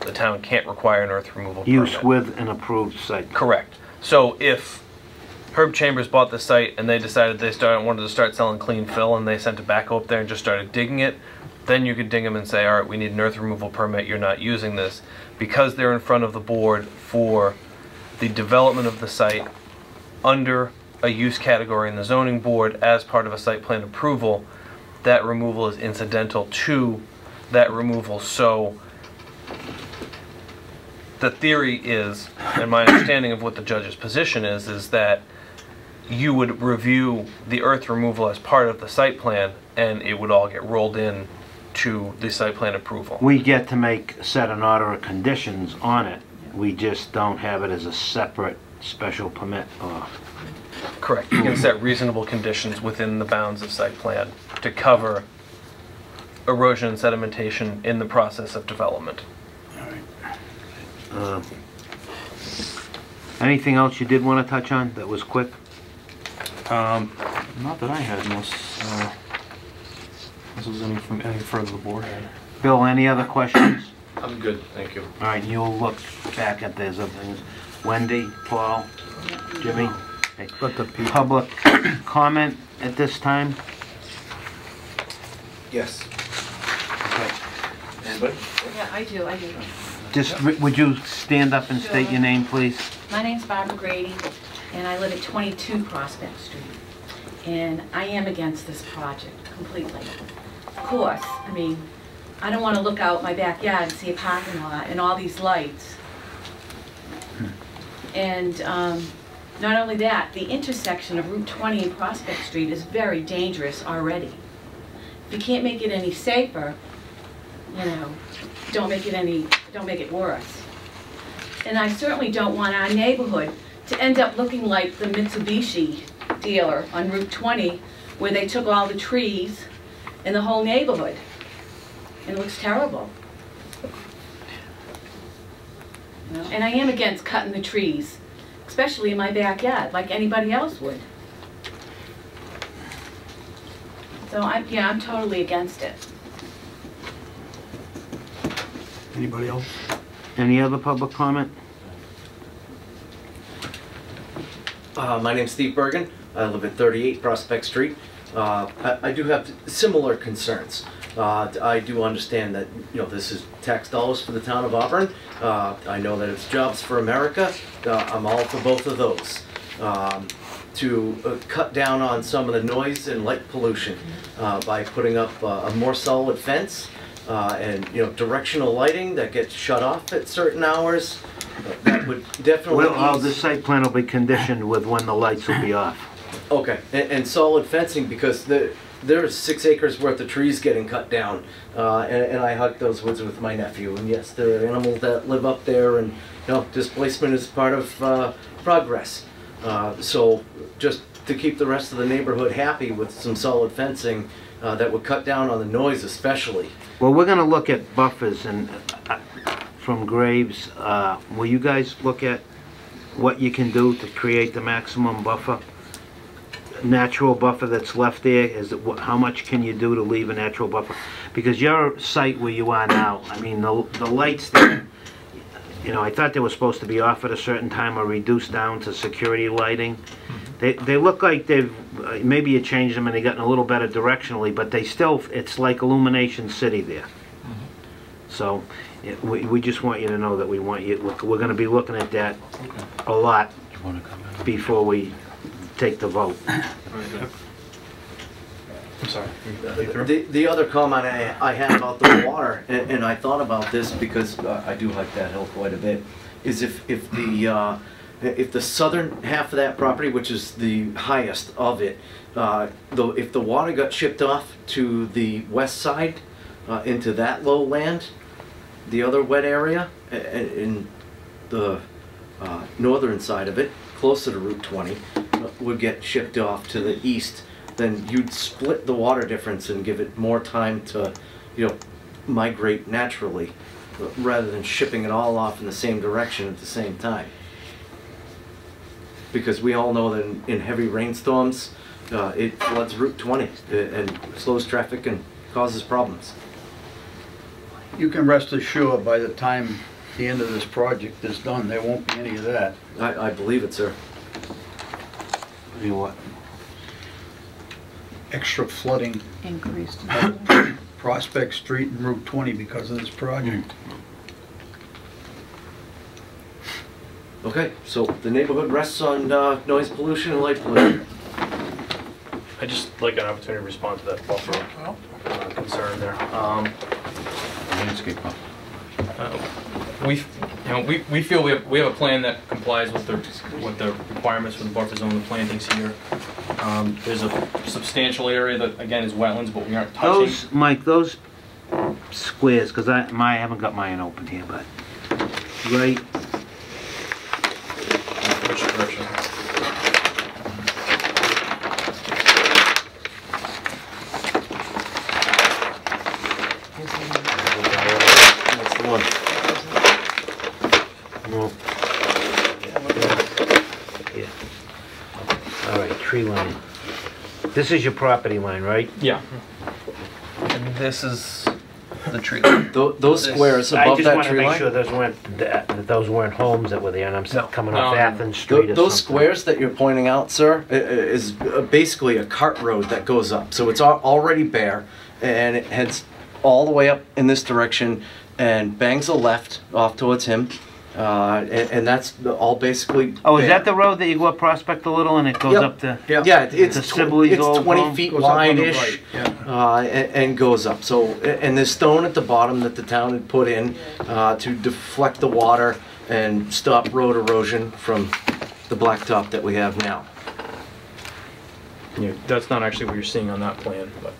the town can't require an earth removal permit. Use with an approved site. Correct. So if Herb Chambers bought the site and they decided wanted to start selling clean fill, and they sent a backhoe up there and just started digging it, then you could ding them and say, all right, we need an earth removal permit, you're not using this. Because they're in front of the board for the development of the site under a use category in the zoning board as part of a site plan approval, that removal is incidental to that removal. So the theory is, and my understanding of what the judge's position is that you would review the earth removal as part of the site plan, and it would all get rolled in to the site plan approval. We get to set an order of conditions on it. We just don't have it as a separate special permit. Correct. You can set reasonable conditions within the bounds of site plan to cover erosion and sedimentation in the process of development. Anything else you did want to touch on that was quick? Not that I had, unless there's any further the board had. Bill, any other questions? I'm good, thank you. All right, you'll look back at these other things. Wendy, Paul, Jimmy? Okay. Let the people. Public comment at this time? Yes. Okay. Anybody? Yeah, I do. Just, would you stand up and state your name, please? My name's Barbara Grady, and I live at 22 Prospect Street. And I am against this project completely. Of course, I mean, I don't want to look out my backyard and see a parking lot and all these lights. And not only that, the intersection of Route 20 and Prospect Street is very dangerous already. If you can't make it any safer, you know, don't make it worse. And I certainly don't want our neighborhood to end up looking like the Mitsubishi dealer on Route 20, where they took all the trees in the whole neighborhood. And it looks terrible. You know? And I am against cutting the trees, especially in my backyard, like anybody else would. So I'm totally against it. Anybody else? Any other public comment? My name's Steve Bergen. I live at 38 Prospect Street. I do have similar concerns. I do understand that, you know, this is tax dollars for the town of Auburn. I know that it's jobs for America. I'm all for both of those. To cut down on some of the noise and light pollution by putting up a more solid fence and, you know, directional lighting that gets shut off at certain hours. That would definitely Well, the site plan will be conditioned with when the lights will be off. Okay, and solid fencing, because there's 6 acres worth of trees getting cut down, and I hug those woods with my nephew. And yes, there are animals that live up there, and you know, displacement is part of progress. So just to keep the rest of the neighborhood happy with some solid fencing that would cut down on the noise, especially. Well, we're gonna look at buffers and from Graves. Will you guys look at what you can do to create the maximum buffer? Natural buffer that's left there, how much can you do to leave a natural buffer? Because your site where you are now, I mean, the lights there, you know, I thought they were supposed to be off at a certain time or reduced down to security lighting. They look like they've, maybe you changed them and they gotten a little better directionally, but they still, it's like Illumination City there. So we just want you to know that we want you, we're going to be looking at that a lot before we take the vote. I'm sorry. The other comment I had about the water, and I thought about this because I do hike that hill quite a bit, is if the southern half of that property, which is the highest of it, if the water got shipped off to the west side into that low land, the other wet area in the northern side of it, closer to Route 20, would get shipped off to the east, then you'd split the water difference and give it more time to, you know, migrate naturally, rather than shipping it all off in the same direction at the same time. Because we all know that in heavy rainstorms, it floods Route 20 and slows traffic and causes problems. You can rest assured by the time the end of this project is done, there won't be any of that. I believe it, sir. You what? Extra flooding Increased. of Prospect Street and Route 20 because of this project. Okay, so the neighborhood rests on noise pollution and light pollution. I'd just like an opportunity to respond to that buffer concern there. landscape up. We feel we have a plan that complies with the requirements for the buffer zone, the plantings here. There's a substantial area that, again, is wetlands, but we aren't touching. Those, Mike, those squares, because I haven't got mine open here, but right, Which direction? That's the one. well, yeah. All right, tree line. This is your property line, right? Yeah. And this is the tree. Those squares I above just that want to tree make line? sure those weren't homes that were there, and I'm No. coming No, off no, no. Athens Street or Those something. squares that you're pointing out, sir, is basically a cart road that goes up. So it's already bare, and it heads all the way up in this direction and bangs a left off towards him. And that's all basically Oh, is bare. that the road that you go up Prospect a little and it goes Yep. up to? Yeah, it's The Sibley's old 20 home? feet Goes up on the wide-ish, right, yeah. and goes up. So, and there's stone at the bottom that the town had put in to deflect the water and stop road erosion from the blacktop that we have now. Yeah, that's not actually what you're seeing on that plan, but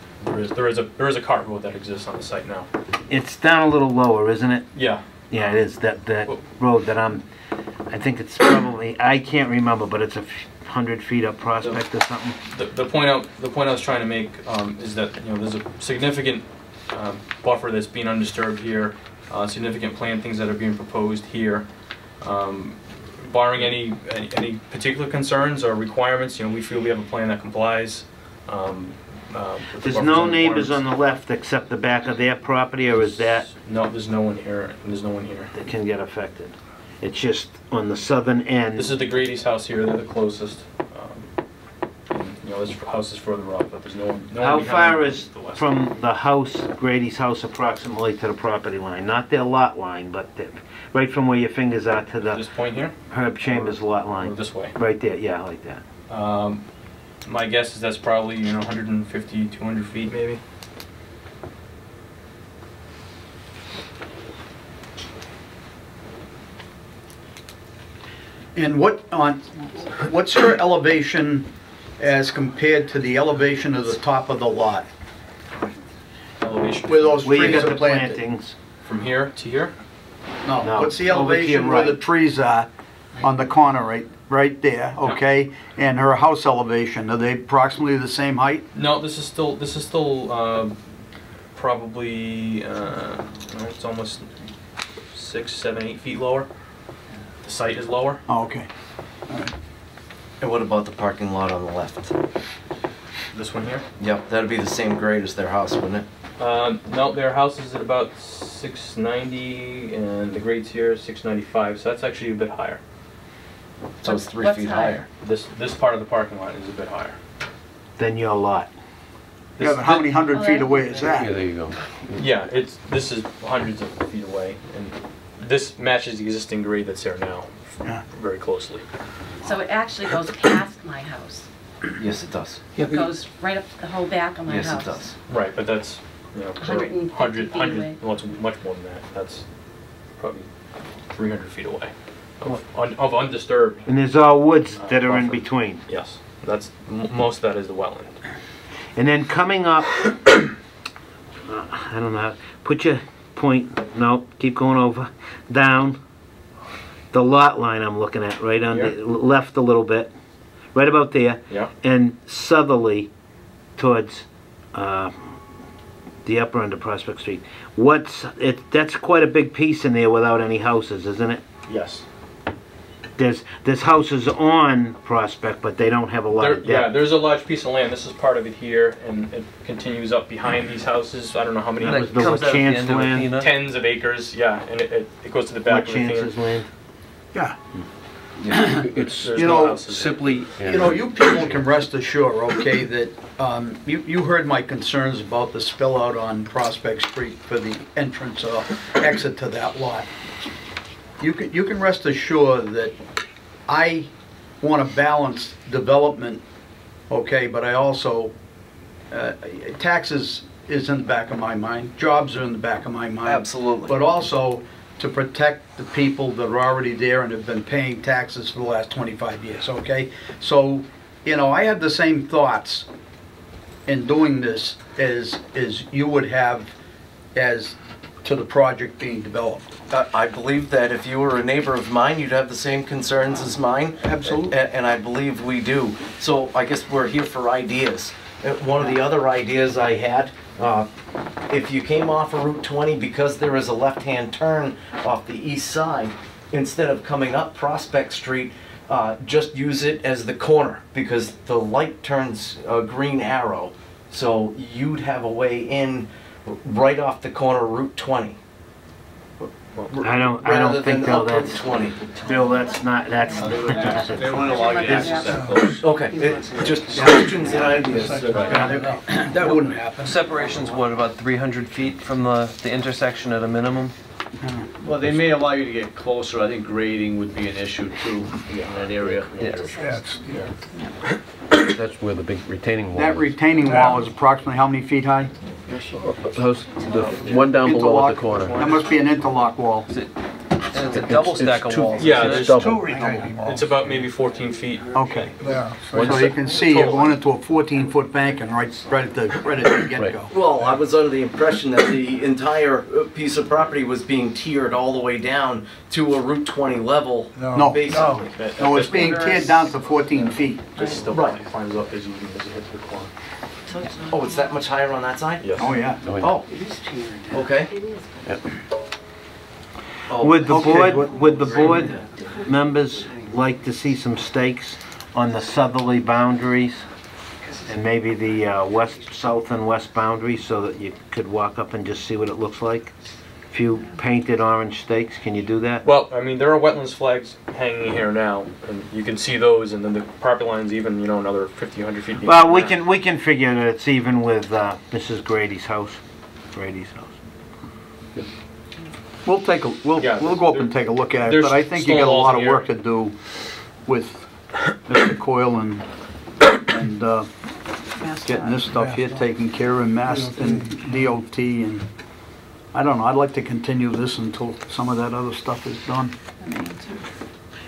there is a cart road that exists on the site now. It's down a little lower, isn't it? Yeah. Yeah, it is, that road that I think it's probably, I can't remember, but it's 100 feet up Prospect or something. The point I was trying to make is that there's a significant buffer that's being undisturbed here, significant plantings that are being proposed here. Barring any particular concerns or requirements, we feel we have a plan that complies. With the There's buffer no zone neighbors on requirements. the left except the back of their property, or is that No, there's no one here. There's no one here. that can get affected? It's just on the southern end. This is the Grady's house here. They're the closest. And, this house is further up, but there's no one. No How one behind far them is to the west. from the house, Grady's house, approximately to the property line? Not their lot line, but right from where your fingers are to This the point here, Herb Chambers lot or line? this way. Right there, yeah, like that. My guess is that's probably 150, 200 feet maybe. And what's your elevation as compared to the elevation of the top of the lot? Elevation Where those Where you trees got are the planted? plantings. from here to here. No, No, what's the over to your elevation where the right. trees are on the corner right there, okay? And her house elevation, are they approximately the same height? No, this is still probably it's almost 6, 7, 8 feet lower. The site is lower. Oh, okay. And what about the parking lot on the left? This one here. Yep, that'd be the same grade as their house, wouldn't it? No, their house is at about 690, and the grade's here 695. So that's actually a bit higher. So it's 3 What's feet higher? higher. This part of the parking lot is a bit higher. Then your lot. Yeah, but how many hundred feet away is Yeah, that? there you go. Yeah, this is hundreds of feet away, and this matches the existing grade that's there now, Yeah. very closely. So it actually goes past my house. Yes, it does. It goes right up the whole back of my Yes, house. it does. Right, but that's 150 feet away. well, it's much more than that. That's probably 300 feet away of undisturbed. And there's all woods that are in Buffer. between. Yes, that's most of that is the wetland. And then coming up, I don't know, put your point, no, keep going over, down. The lot line I'm looking at, right on the Here? left a little bit, right about there. Yeah. And southerly towards the upper end of Prospect Street. That's quite a big piece in there without any houses, isn't it? Yes. There's houses on Prospect, but they don't have a lot of Yeah, depth. there's a large piece of land. This is part of it here, and it continues up behind these houses. I don't know how many. That was the comes out at the Lachance end of land. Athena. Tens of acres, yeah, and it goes to the back of the Chance's land. Yeah. It's There's You no know, houses there. Simply, You know, you people can rest assured, okay, that you heard my concerns about the spill out on Prospect Street for the entrance or exit to that lot. You can rest assured that I want to balance development, okay, but I also, taxes is in the back of my mind. Jobs are in the back of my mind. Absolutely. But also to protect the people that are already there and have been paying taxes for the last 25 years, okay? So, you know, I had the same thoughts in doing this as you would have as to the project being developed. I believe that if you were a neighbor of mine, you'd have the same concerns as mine. Absolutely. And I believe we do. So I guess we're here for ideas. One of the other ideas I had, if you came off of Route 20, because there is a left-hand turn off the east side, instead of coming up Prospect Street, just use it as the corner, because the light turns a green arrow. So you'd have a way in right off the corner of Route 20. I don't Rather think than though up Route that's, 20. Bill, that's not, that's, They wouldn't allow you to access that close. Okay, just questions and ideas. That wouldn't happen. Separation's what, about 300 feet from the intersection at a minimum? Well, they may allow you to get closer. I think grading would be an issue too in that area. That's where the big retaining wall That is. retaining wall is approximately how many feet high? The one down below at the corner. That must be an interlock wall. And it's a double stack of two- walls. Yeah, isn't it? there's double. It's about maybe 14 feet. Okay. Yeah. So you can see you're going into a 14-foot banking right at the get-go. Well, I was under the impression that the entire piece of property was being tiered all the way down to a Route 20 level, No, basically. no, it's being tiered down to 14 feet. It still Right. climbs up as you hit the corner. Oh, it's that much higher on that side? Yes. Oh, yeah. Oh, okay. Oh, would the okay, board members like to see some stakes on the southerly boundaries? And maybe the south and west boundaries so that you could walk up and just see what it looks like? A few painted orange stakes, can you do that? Well, I mean, there are wetlands flags hanging here now, and you can see those, and then the property line's even, another 50, 100 feet. Well, we can figure that it's even with Mrs. Grady's house. We'll go up and take a look at it, There's but I think you stone got a walls lot in of here. work to do with Mr. Coyle and getting this stuff here taken care of, and DOT, and I don't know, I'd like to continue this until some of that other stuff is done.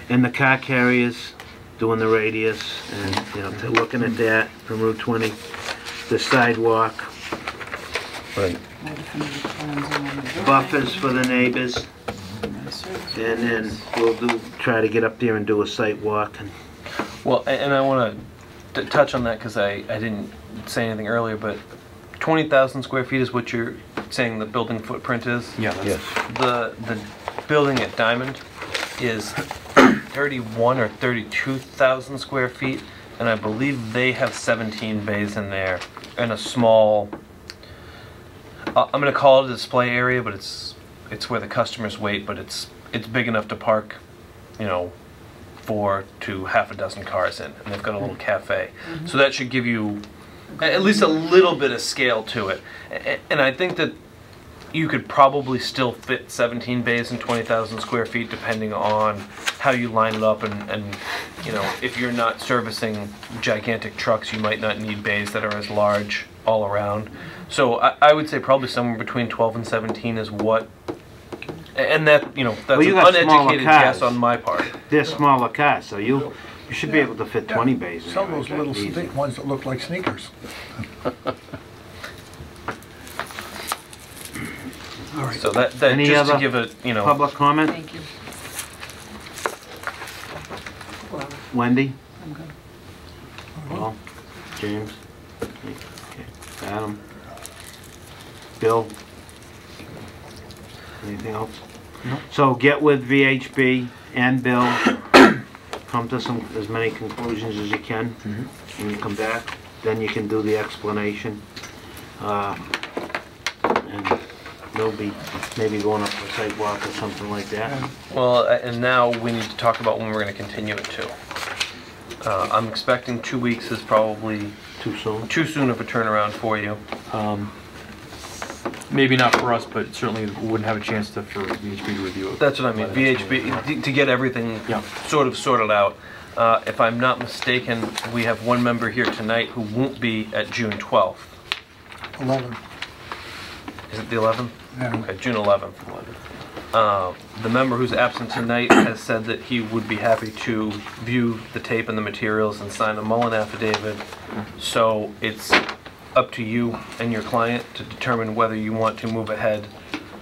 And the car carriers doing the radius, and they're looking at that from Route 20, the sidewalk, Right. buffers for the neighbors, and then we'll try to get up there and do a site walk. And Well, and I want to touch on that because I didn't say anything earlier, but 20,000 square feet is what you're saying the building footprint is? Yeah, that's, Yes. The building at Diamond is 31 or 32,000 square feet, and I believe they have 17 bays in there and a small, I'm going to call it a display area, but it's where the customers wait, but it's big enough to park, 4 to half a dozen cars in, and they've got a little cafe. So that should give you at least a little bit of scale to it. And I think that you could probably still fit 17 bays and 20,000 square feet depending on how you line it up, and if you're not servicing gigantic trucks, you might not need bays that are as large all around. So I would say probably somewhere between 12 and 17 is what, and that's Well, an you got smaller uneducated cars. guess on my part. they're smaller cars, so you should be able to fit 20 bays in Some of there, those little easy. ones that look like sneakers. All right. So that Any just to other give it, Public comment? Thank you. Wendy? I'm good. Paul? James? Okay. Adam? Bill? Anything else? No. So get with VHB and Bill, come to as many conclusions as you can, when you come back, then you can do the explanation. And they'll be maybe going up for a sidewalk or something like that. well, and now we need to talk about when we're going to continue it to. I'm expecting 2 weeks is probably Too soon? too soon of a turnaround for you. Maybe not for us, but certainly wouldn't have a chance for VHB to review it. That's what I mean, VHB, to get everything Yeah. sort of sorted out. If I'm not mistaken, we have one member here tonight who won't be at June 12th. 11. Is it the 11th? Yeah. Okay, June 11th. The member who's absent tonight has said that he would be happy to view the tape and the materials and sign a Mullen affidavit. So it's up to you and your client to determine whether you want to move ahead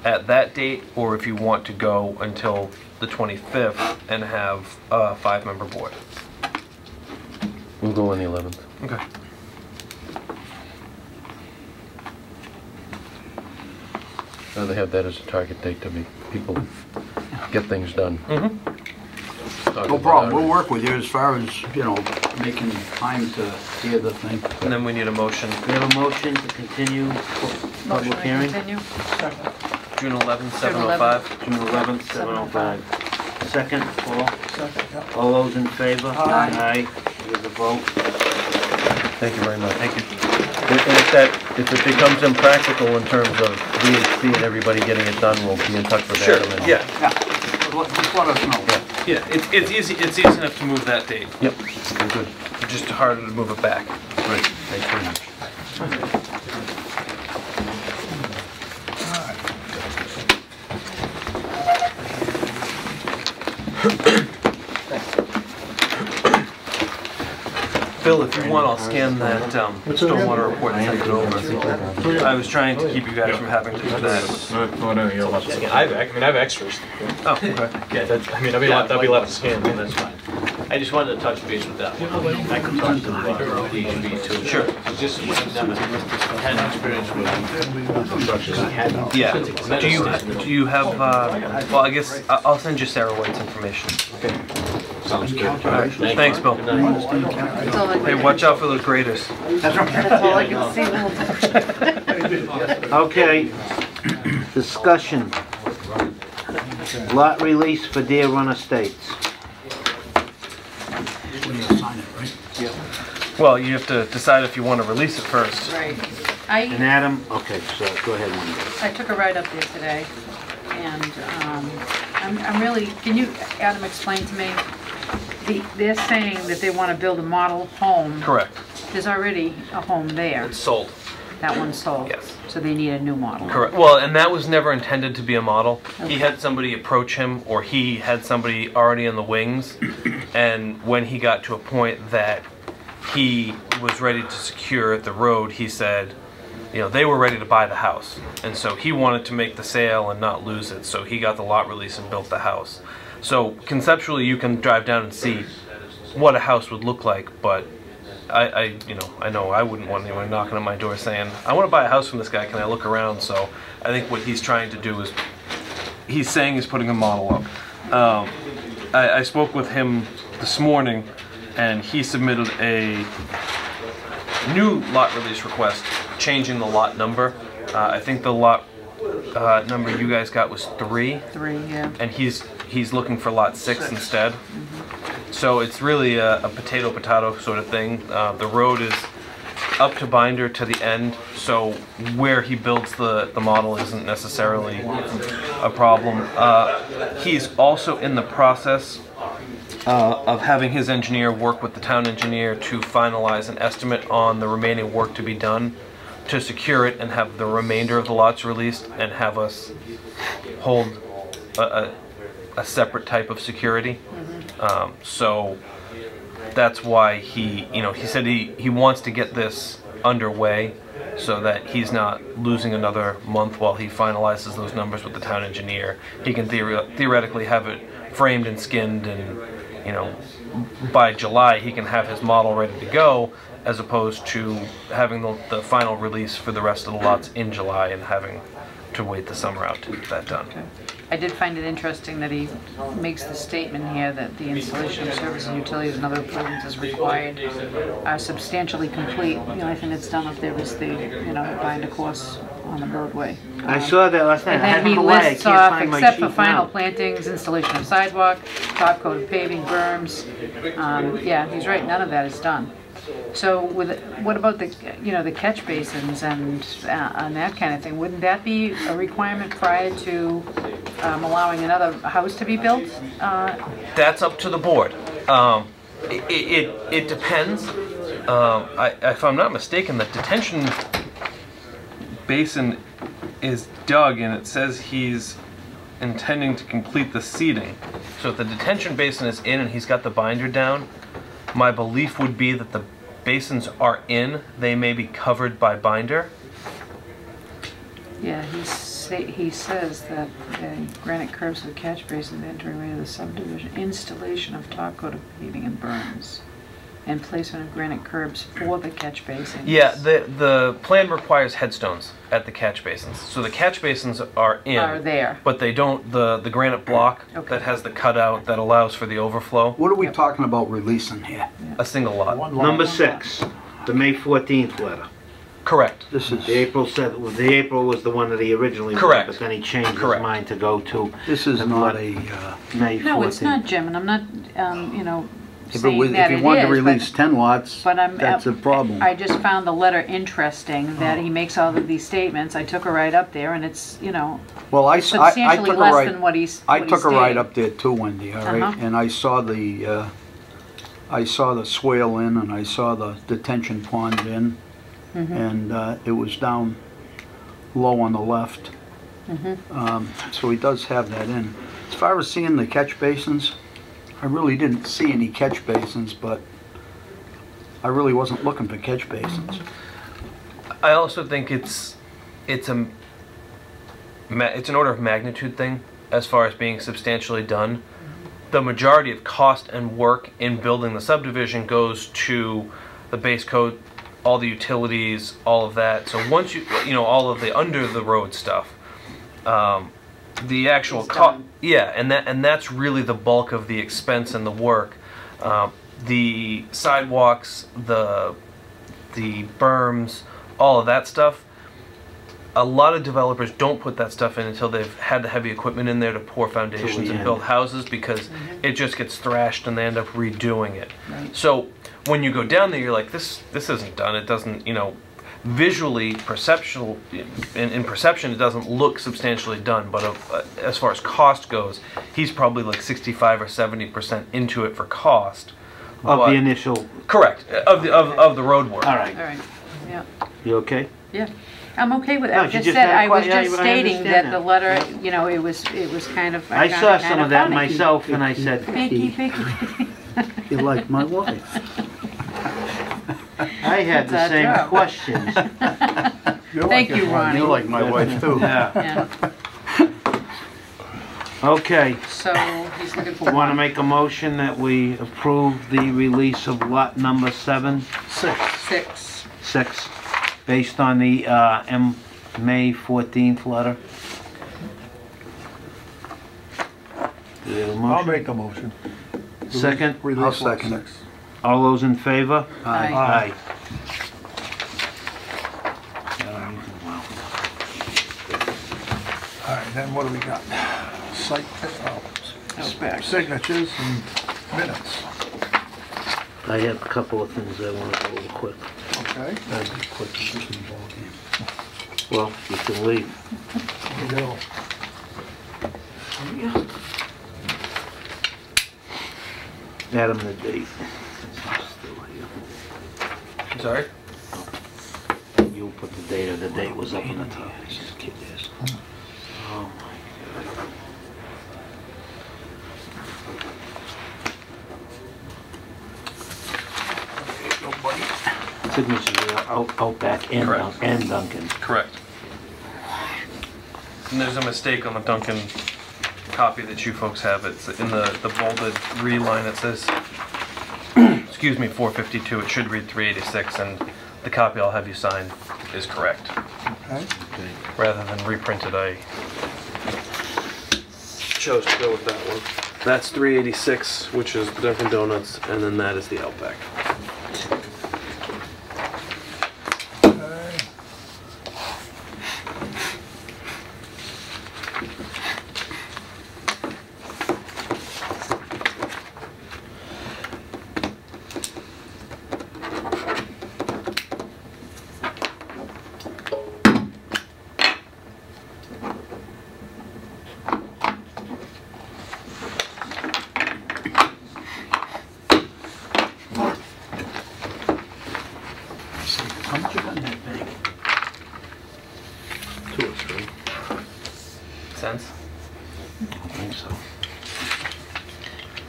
at that date or if you want to go until the 25th and have a 5-member board. We'll go on the 11th. Okay. Rather have that as a target date to be, people get things done. No problem, we'll work with you as far as, you know, making time to hear the thing. And then we need a motion. We have a motion to continue Motion public to hearing? continue? June 11th, June 7:05. June 11th, 7:05. Second, Paul? Second. All those in favor? Aye. Aye. Here's a vote. Thank you very much. Thank you. And if it becomes impractical in terms of VHB and everybody getting it done, we'll be in touch with Sure, Adam. and- yeah. Just let us know. Yeah, it's easy enough to move that date. Yep, we're good. Just harder to move it back. Great, thanks very much. Bill, if you want, I'll scan that stormwater report and send it over. I was trying to keep you guys from having to do that. Not any of us. I have extras. Oh, okay. Yeah, That'll be left to scan. that's fine. I just wanted to touch base with that one. I could talk to DHB too. Sure. Just never had experience with construction. Yeah. Do you have, well, I guess I'll send you Sarah White's information. Sounds good. All right. Thanks, Bill. That's all I Hey, can, watch out for those graders. that's all I can see. Okay, discussion. Lot release for Deer Run Estates. Well, you have to decide if you want to release it first. Right. And Adam, okay, so go ahead, Wendy. I took a ride up there today, and I'm really, can you, Adam, explain to me? They're saying that they want to build a model home. Correct. There's already a home there. It's sold. That one's sold. Yes. So they need a new model. Correct. Well, and that was never intended to be a model. He had somebody approach him, or he had somebody already in the wings, and when he got to a point that he was ready to secure the road, he said, you know, they were ready to buy the house, and so he wanted to make the sale and not lose it, so he got the lot release and built the house. So conceptually, you can drive down and see what a house would look like, but I know I wouldn't want anyone knocking on my door saying, I want to buy a house from this guy, can I look around? So I think what he's trying to do is, he's saying he's putting a model up. I spoke with him this morning, and he submitted a new lot release request, changing the lot number. I think the lot number you guys got was 3. 3, yeah. And he's looking for lot 6 instead. So it's really a potato sort of thing. The road is up to binder to the end, so where he builds the model isn't necessarily a problem. He's also in the process of having his engineer work with the town engineer to finalize an estimate on the remaining work to be done to secure it and have the remainder of the lots released and have us hold a separate type of security. So that's why he said he wants to get this underway so that he's not losing another month while he finalizes those numbers with the town engineer. He can theoretically have it framed and skinned, and by July he can have his model ready to go, as opposed to having the final release for the rest of the lots in July and having to wait the summer out to get that done. I did find it interesting that he makes the statement here that the installation of service and utilities and other improvements as required are substantially complete. The only thing that's done up there is the binder course on the roadway. I saw that last night. And I had then it he away. I lists can't off, find my except sheet for final now. plantings, installation of sidewalk, top coat of paving, berms. Yeah, he's right, none of that is done. So what about the catch basins and that kind of thing? Wouldn't that be a requirement prior to allowing another house to be built? That's up to the board. It depends. If I'm not mistaken, the detention basin is dug, and it says he's intending to complete the seeding. So if the detention basin is in and he's got the binder down, my belief would be that the basins are in, they may be covered by binder. Yeah, he says that granite curbs for the catch basin, the entryway to the subdivision, installation of top coat of paving and berms, and placement of granite curbs for the catch basins. Yeah, the plan requires headstones at the catch basins. So the catch basins are in. Are there. But they don't, the granite block Okay. that has the cutout that allows for the overflow, What are we talking about releasing here? a single lot. Number 6, the May 14th letter. Correct. This is, The April 7th, the April was the one that he originally wrote, Correct. but then he changed his Correct. mind to go to this is And not what- a, May 14th. No, it's not, Jim, and I'm not, you know, if saying that you it wanted to is, release 10 lots, but I'm. that's a problem. I just found the letter interesting, that he makes all of these statements. I took a ride up there, and it's, you know, Well, I substantially took a less ride, than what he's I took a ride stating. up there too, Wendy, all right? Uh-huh. And I saw the swale in, and I saw the detention pond in, Mm-hmm. and it was down low on the left. Mm-hmm. So he does have that in. As far as seeing the catch basins, I really didn't see any catch basins, but I really wasn't looking for catch basins. I also think it's an order of magnitude thing as far as being substantially done. The majority of cost and work in building the subdivision goes to the base coat, all the utilities, all of that. So once you know, all of the under the road stuff, the actual It's cost, done. yeah, and that's really the bulk of the expense and the work. The sidewalks, the berms, all of that stuff. A lot of developers don't put that stuff in until they've had the heavy equipment in there to pour foundations the and end. build houses, because it just gets thrashed and they end up redoing it. Right. So when you go down there, you're like, this isn't done. It doesn't, you know, visually, perceptual, in perception, it doesn't look substantially done. But as far as cost goes, he's probably like 65 or 70% into it for cost. Of But- the initial, Correct, of the road work. all right. All right, yeah, You okay? yeah. I'm okay with it. No, I you just just said, had a I was que- yeah, just but I stating understand that the that. letter, you know, it was kind of. I found saw it some kind of that funny. myself, and I said, Picky. You like my wife. I had the That's our same job. questions. Thank you, Ronnie. You like my wife too. Yeah. Yeah, Okay, so he's looking for want to one. make a motion that we approve the release of lot number 7, 6, based on the May 14th letter? Do we have a I'll motion? make a motion. Second? I'll Release lot second it. 6. All those in favor? Aye. Aye. All right, then what do we got? Site, signatures and minutes. I have a couple of things I want to go over quick. Okay, Well, you can leave. here we go. Adam, the date. Still here. Sorry? You put the date, or the date was up on the top. Just keep this. Oh my God. Signatures are Outback and Correct. and Duncan. Correct. And there's a mistake on the Duncan copy that you folks have. It's in the bolded reline. It says, excuse me, 452. It should read 386, and the copy I'll have you sign is correct. Okay, Rather than reprinted, I chose to go with that one. That's 386, which is the Dunkin' Donuts, and then that is the Outback. okay. How much you got in that bag? 2 or 3. cents? I think so.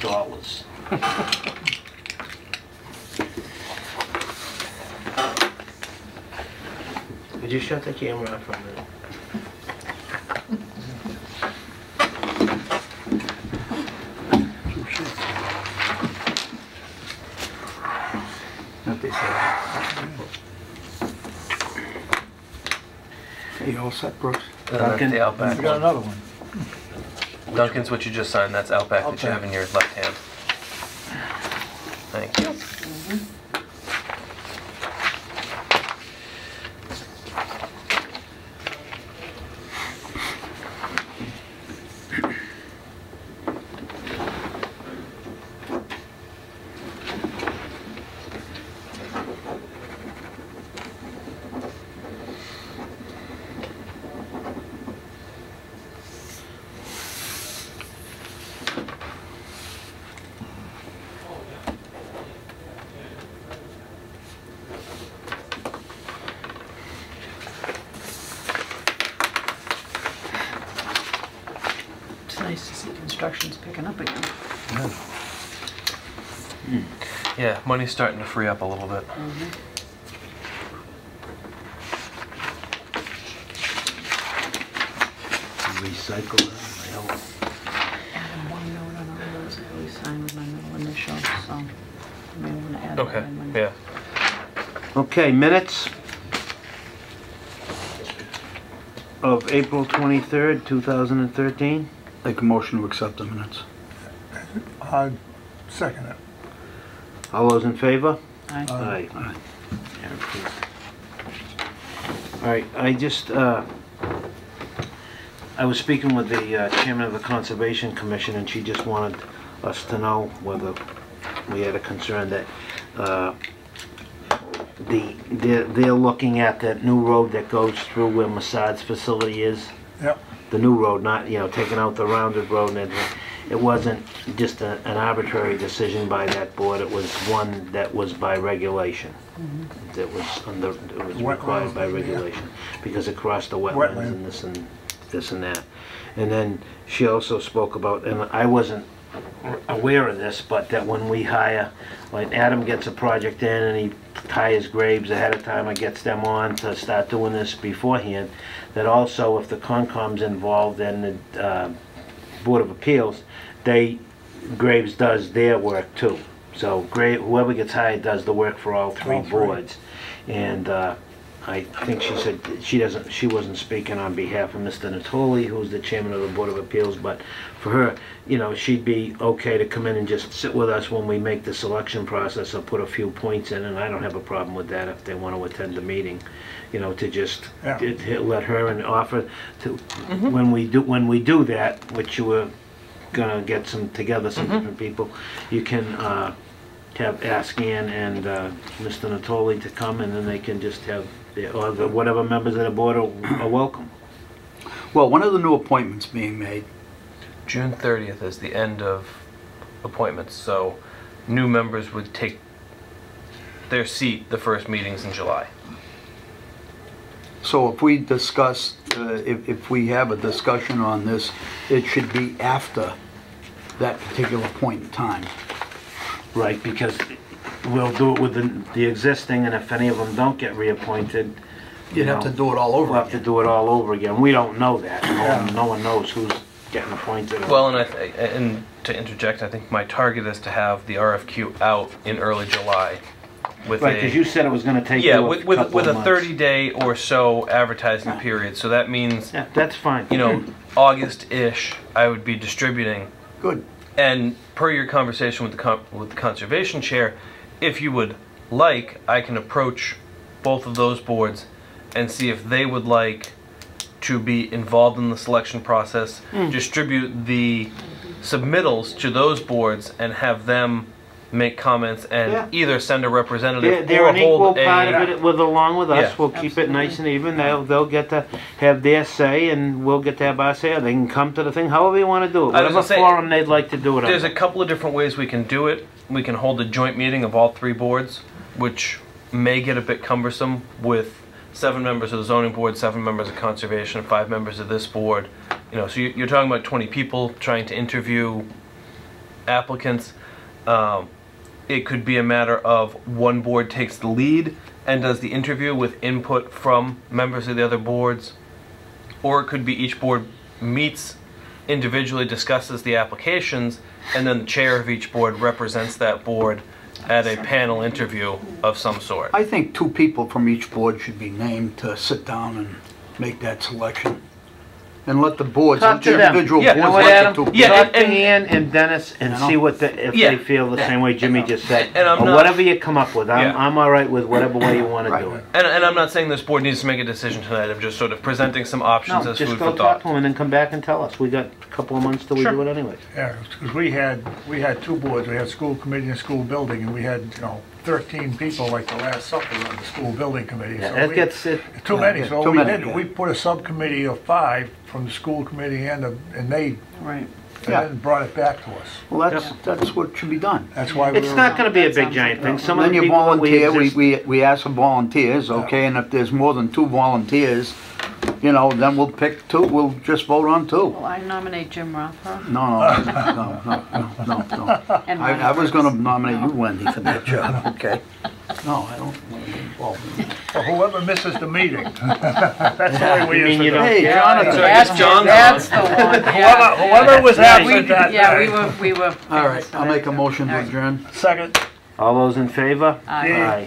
Dollars. Would you shut the camera off for a minute? What they say. Hey, you all set, Brooks? That's the Outback. We got another one. Duncan's what you just signed. That's Outback that you have in your left hand. Thank you. It's nice to see construction's picking up again. Yeah, money's starting to free up a little bit. Recycle that. Add one note on all those, I always sign with my middle initial, so I may want to add that Okay, in when- yeah. Okay, minutes of April 23rd, 2013. Make a motion to accept the minutes. I second it. All those in favor? Aye. Aye. Aye. All right, I was speaking with the chairman of the Conservation Commission, and she just wanted us to know whether we had a concern that they're looking at that new road that goes through where Massad's facility is. Yep. The new road, not, taking out the rounded road, and it wasn't just an arbitrary decision by that board, it was one that was by regulation. That was required by regulation, because it crossed the wetlands and this and that. And then she also spoke about, and I wasn't aware of this, but that when we hire, when Adam gets a project in and he hires Graves ahead of time and gets them on to start doing this beforehand, that also if the Concom's involved in the Board of Appeals, Graves does their work too. So whoever gets hired does the work for all three boards. And I think she said she wasn't speaking on behalf of Mr. Natoli, who's the chairman of the Board of Appeals, but for her, she'd be okay to come in and just sit with us when we make the selection process or put a few points in, and I don't have a problem with that if they want to attend the meeting, to just let her and offer to, when we do that, which you were gonna get some different people, you can ask Ann and Mr. Natoli to come, and then they can just have whatever members of the board are welcome. Well, when are the new appointments being made? June 30th is the end of appointments, so new members would take their seat the first meetings in July. So if we discuss, if we have a discussion on this, it should be after that particular point in time. Right, because we'll do it with the existing, and if any of them don't get reappointed, You'd have to do it all over we'll have to again. do it all over again. We don't know that. No one knows who's getting appointed. Well, and to interject, I think my target is to have the RFQ out in early July. With Right, because you said it was going to take yeah, you a with couple a of months. 30-day or so advertising period. So that means, Yeah, that's fine. August-ish, I would be distributing. Good. And per your conversation with the conservation chair, if you would like, I can approach both of those boards and see if they would like to be involved in the selection process, distribute the submittals to those boards, and have them make comments and either send a representative They're or an equal hold part of it along with us. Yeah. We'll keep it nice and even. They'll get to have their say, and we'll get to have our say. They can come to the thing however you want to do it. I was Whatever gonna say, forum they'd like to do it There's on. a couple of different ways we can do it. We can hold a joint meeting of all three boards, which may get a bit cumbersome with 7 members of the zoning board, 7 members of conservation, 5 members of this board, You know, so you're talking about 20 people trying to interview applicants. It could be a matter of one board takes the lead and does the interview with input from members of the other boards, or it could be each board meets individually, discusses the applications, and then the chair of each board represents that board at a panel interview of some sort. I think 2 people from each board should be named to sit down and make that selection. And let the boards, Talk each to them. individual Yeah, board You know what, select Adam? the 2 people. Yeah, Talk to Ann and Dennis and You know? see what if Yeah. they feel the same way Jimmy just said. And I'm Or not- whatever you come up with, Yeah. I'm all right with whatever way you want to Right. do it. And I'm not saying this board needs to make a decision tonight. I'm just sort of presenting some options No, as just food go for talk thought. to them and then come back and tell us. We got a couple of months till we Sure. do it anyway. Yeah, because we had 2 boards, we had school committee and school building, and we had, 13 people like the last supper on the school building committee. Yeah, So that we- gets it. Too many, yeah, so too we many, did, yeah. we put a subcommittee of 5 from the school committee and they Right. Yeah. then brought it back to us. Well, that's what should be done. That's why we It's were. not going to be a That big sounds giant like thing. that. Some of Then the you people that we volunteer, exist. we ask for volunteers, okay, and if there's more than 2 volunteers, then we'll pick 2, we'll just vote on 2. Well, I nominate Jim Rothra. No. And I was Ronnie gonna nominate you, Wendy, for that job, okay? No, I don't want to get involved in that. Well, whoever misses the meeting. That's the way we You mean used you to don't do. Hey, care? Jonathan. So I guess John's That's on. the one, yeah. Whoever was Yeah, absent that Yeah, day. we were. All right, I'll make a motion to All right. adjourn. Second. All those in favor? Aye. Yeah. Aye.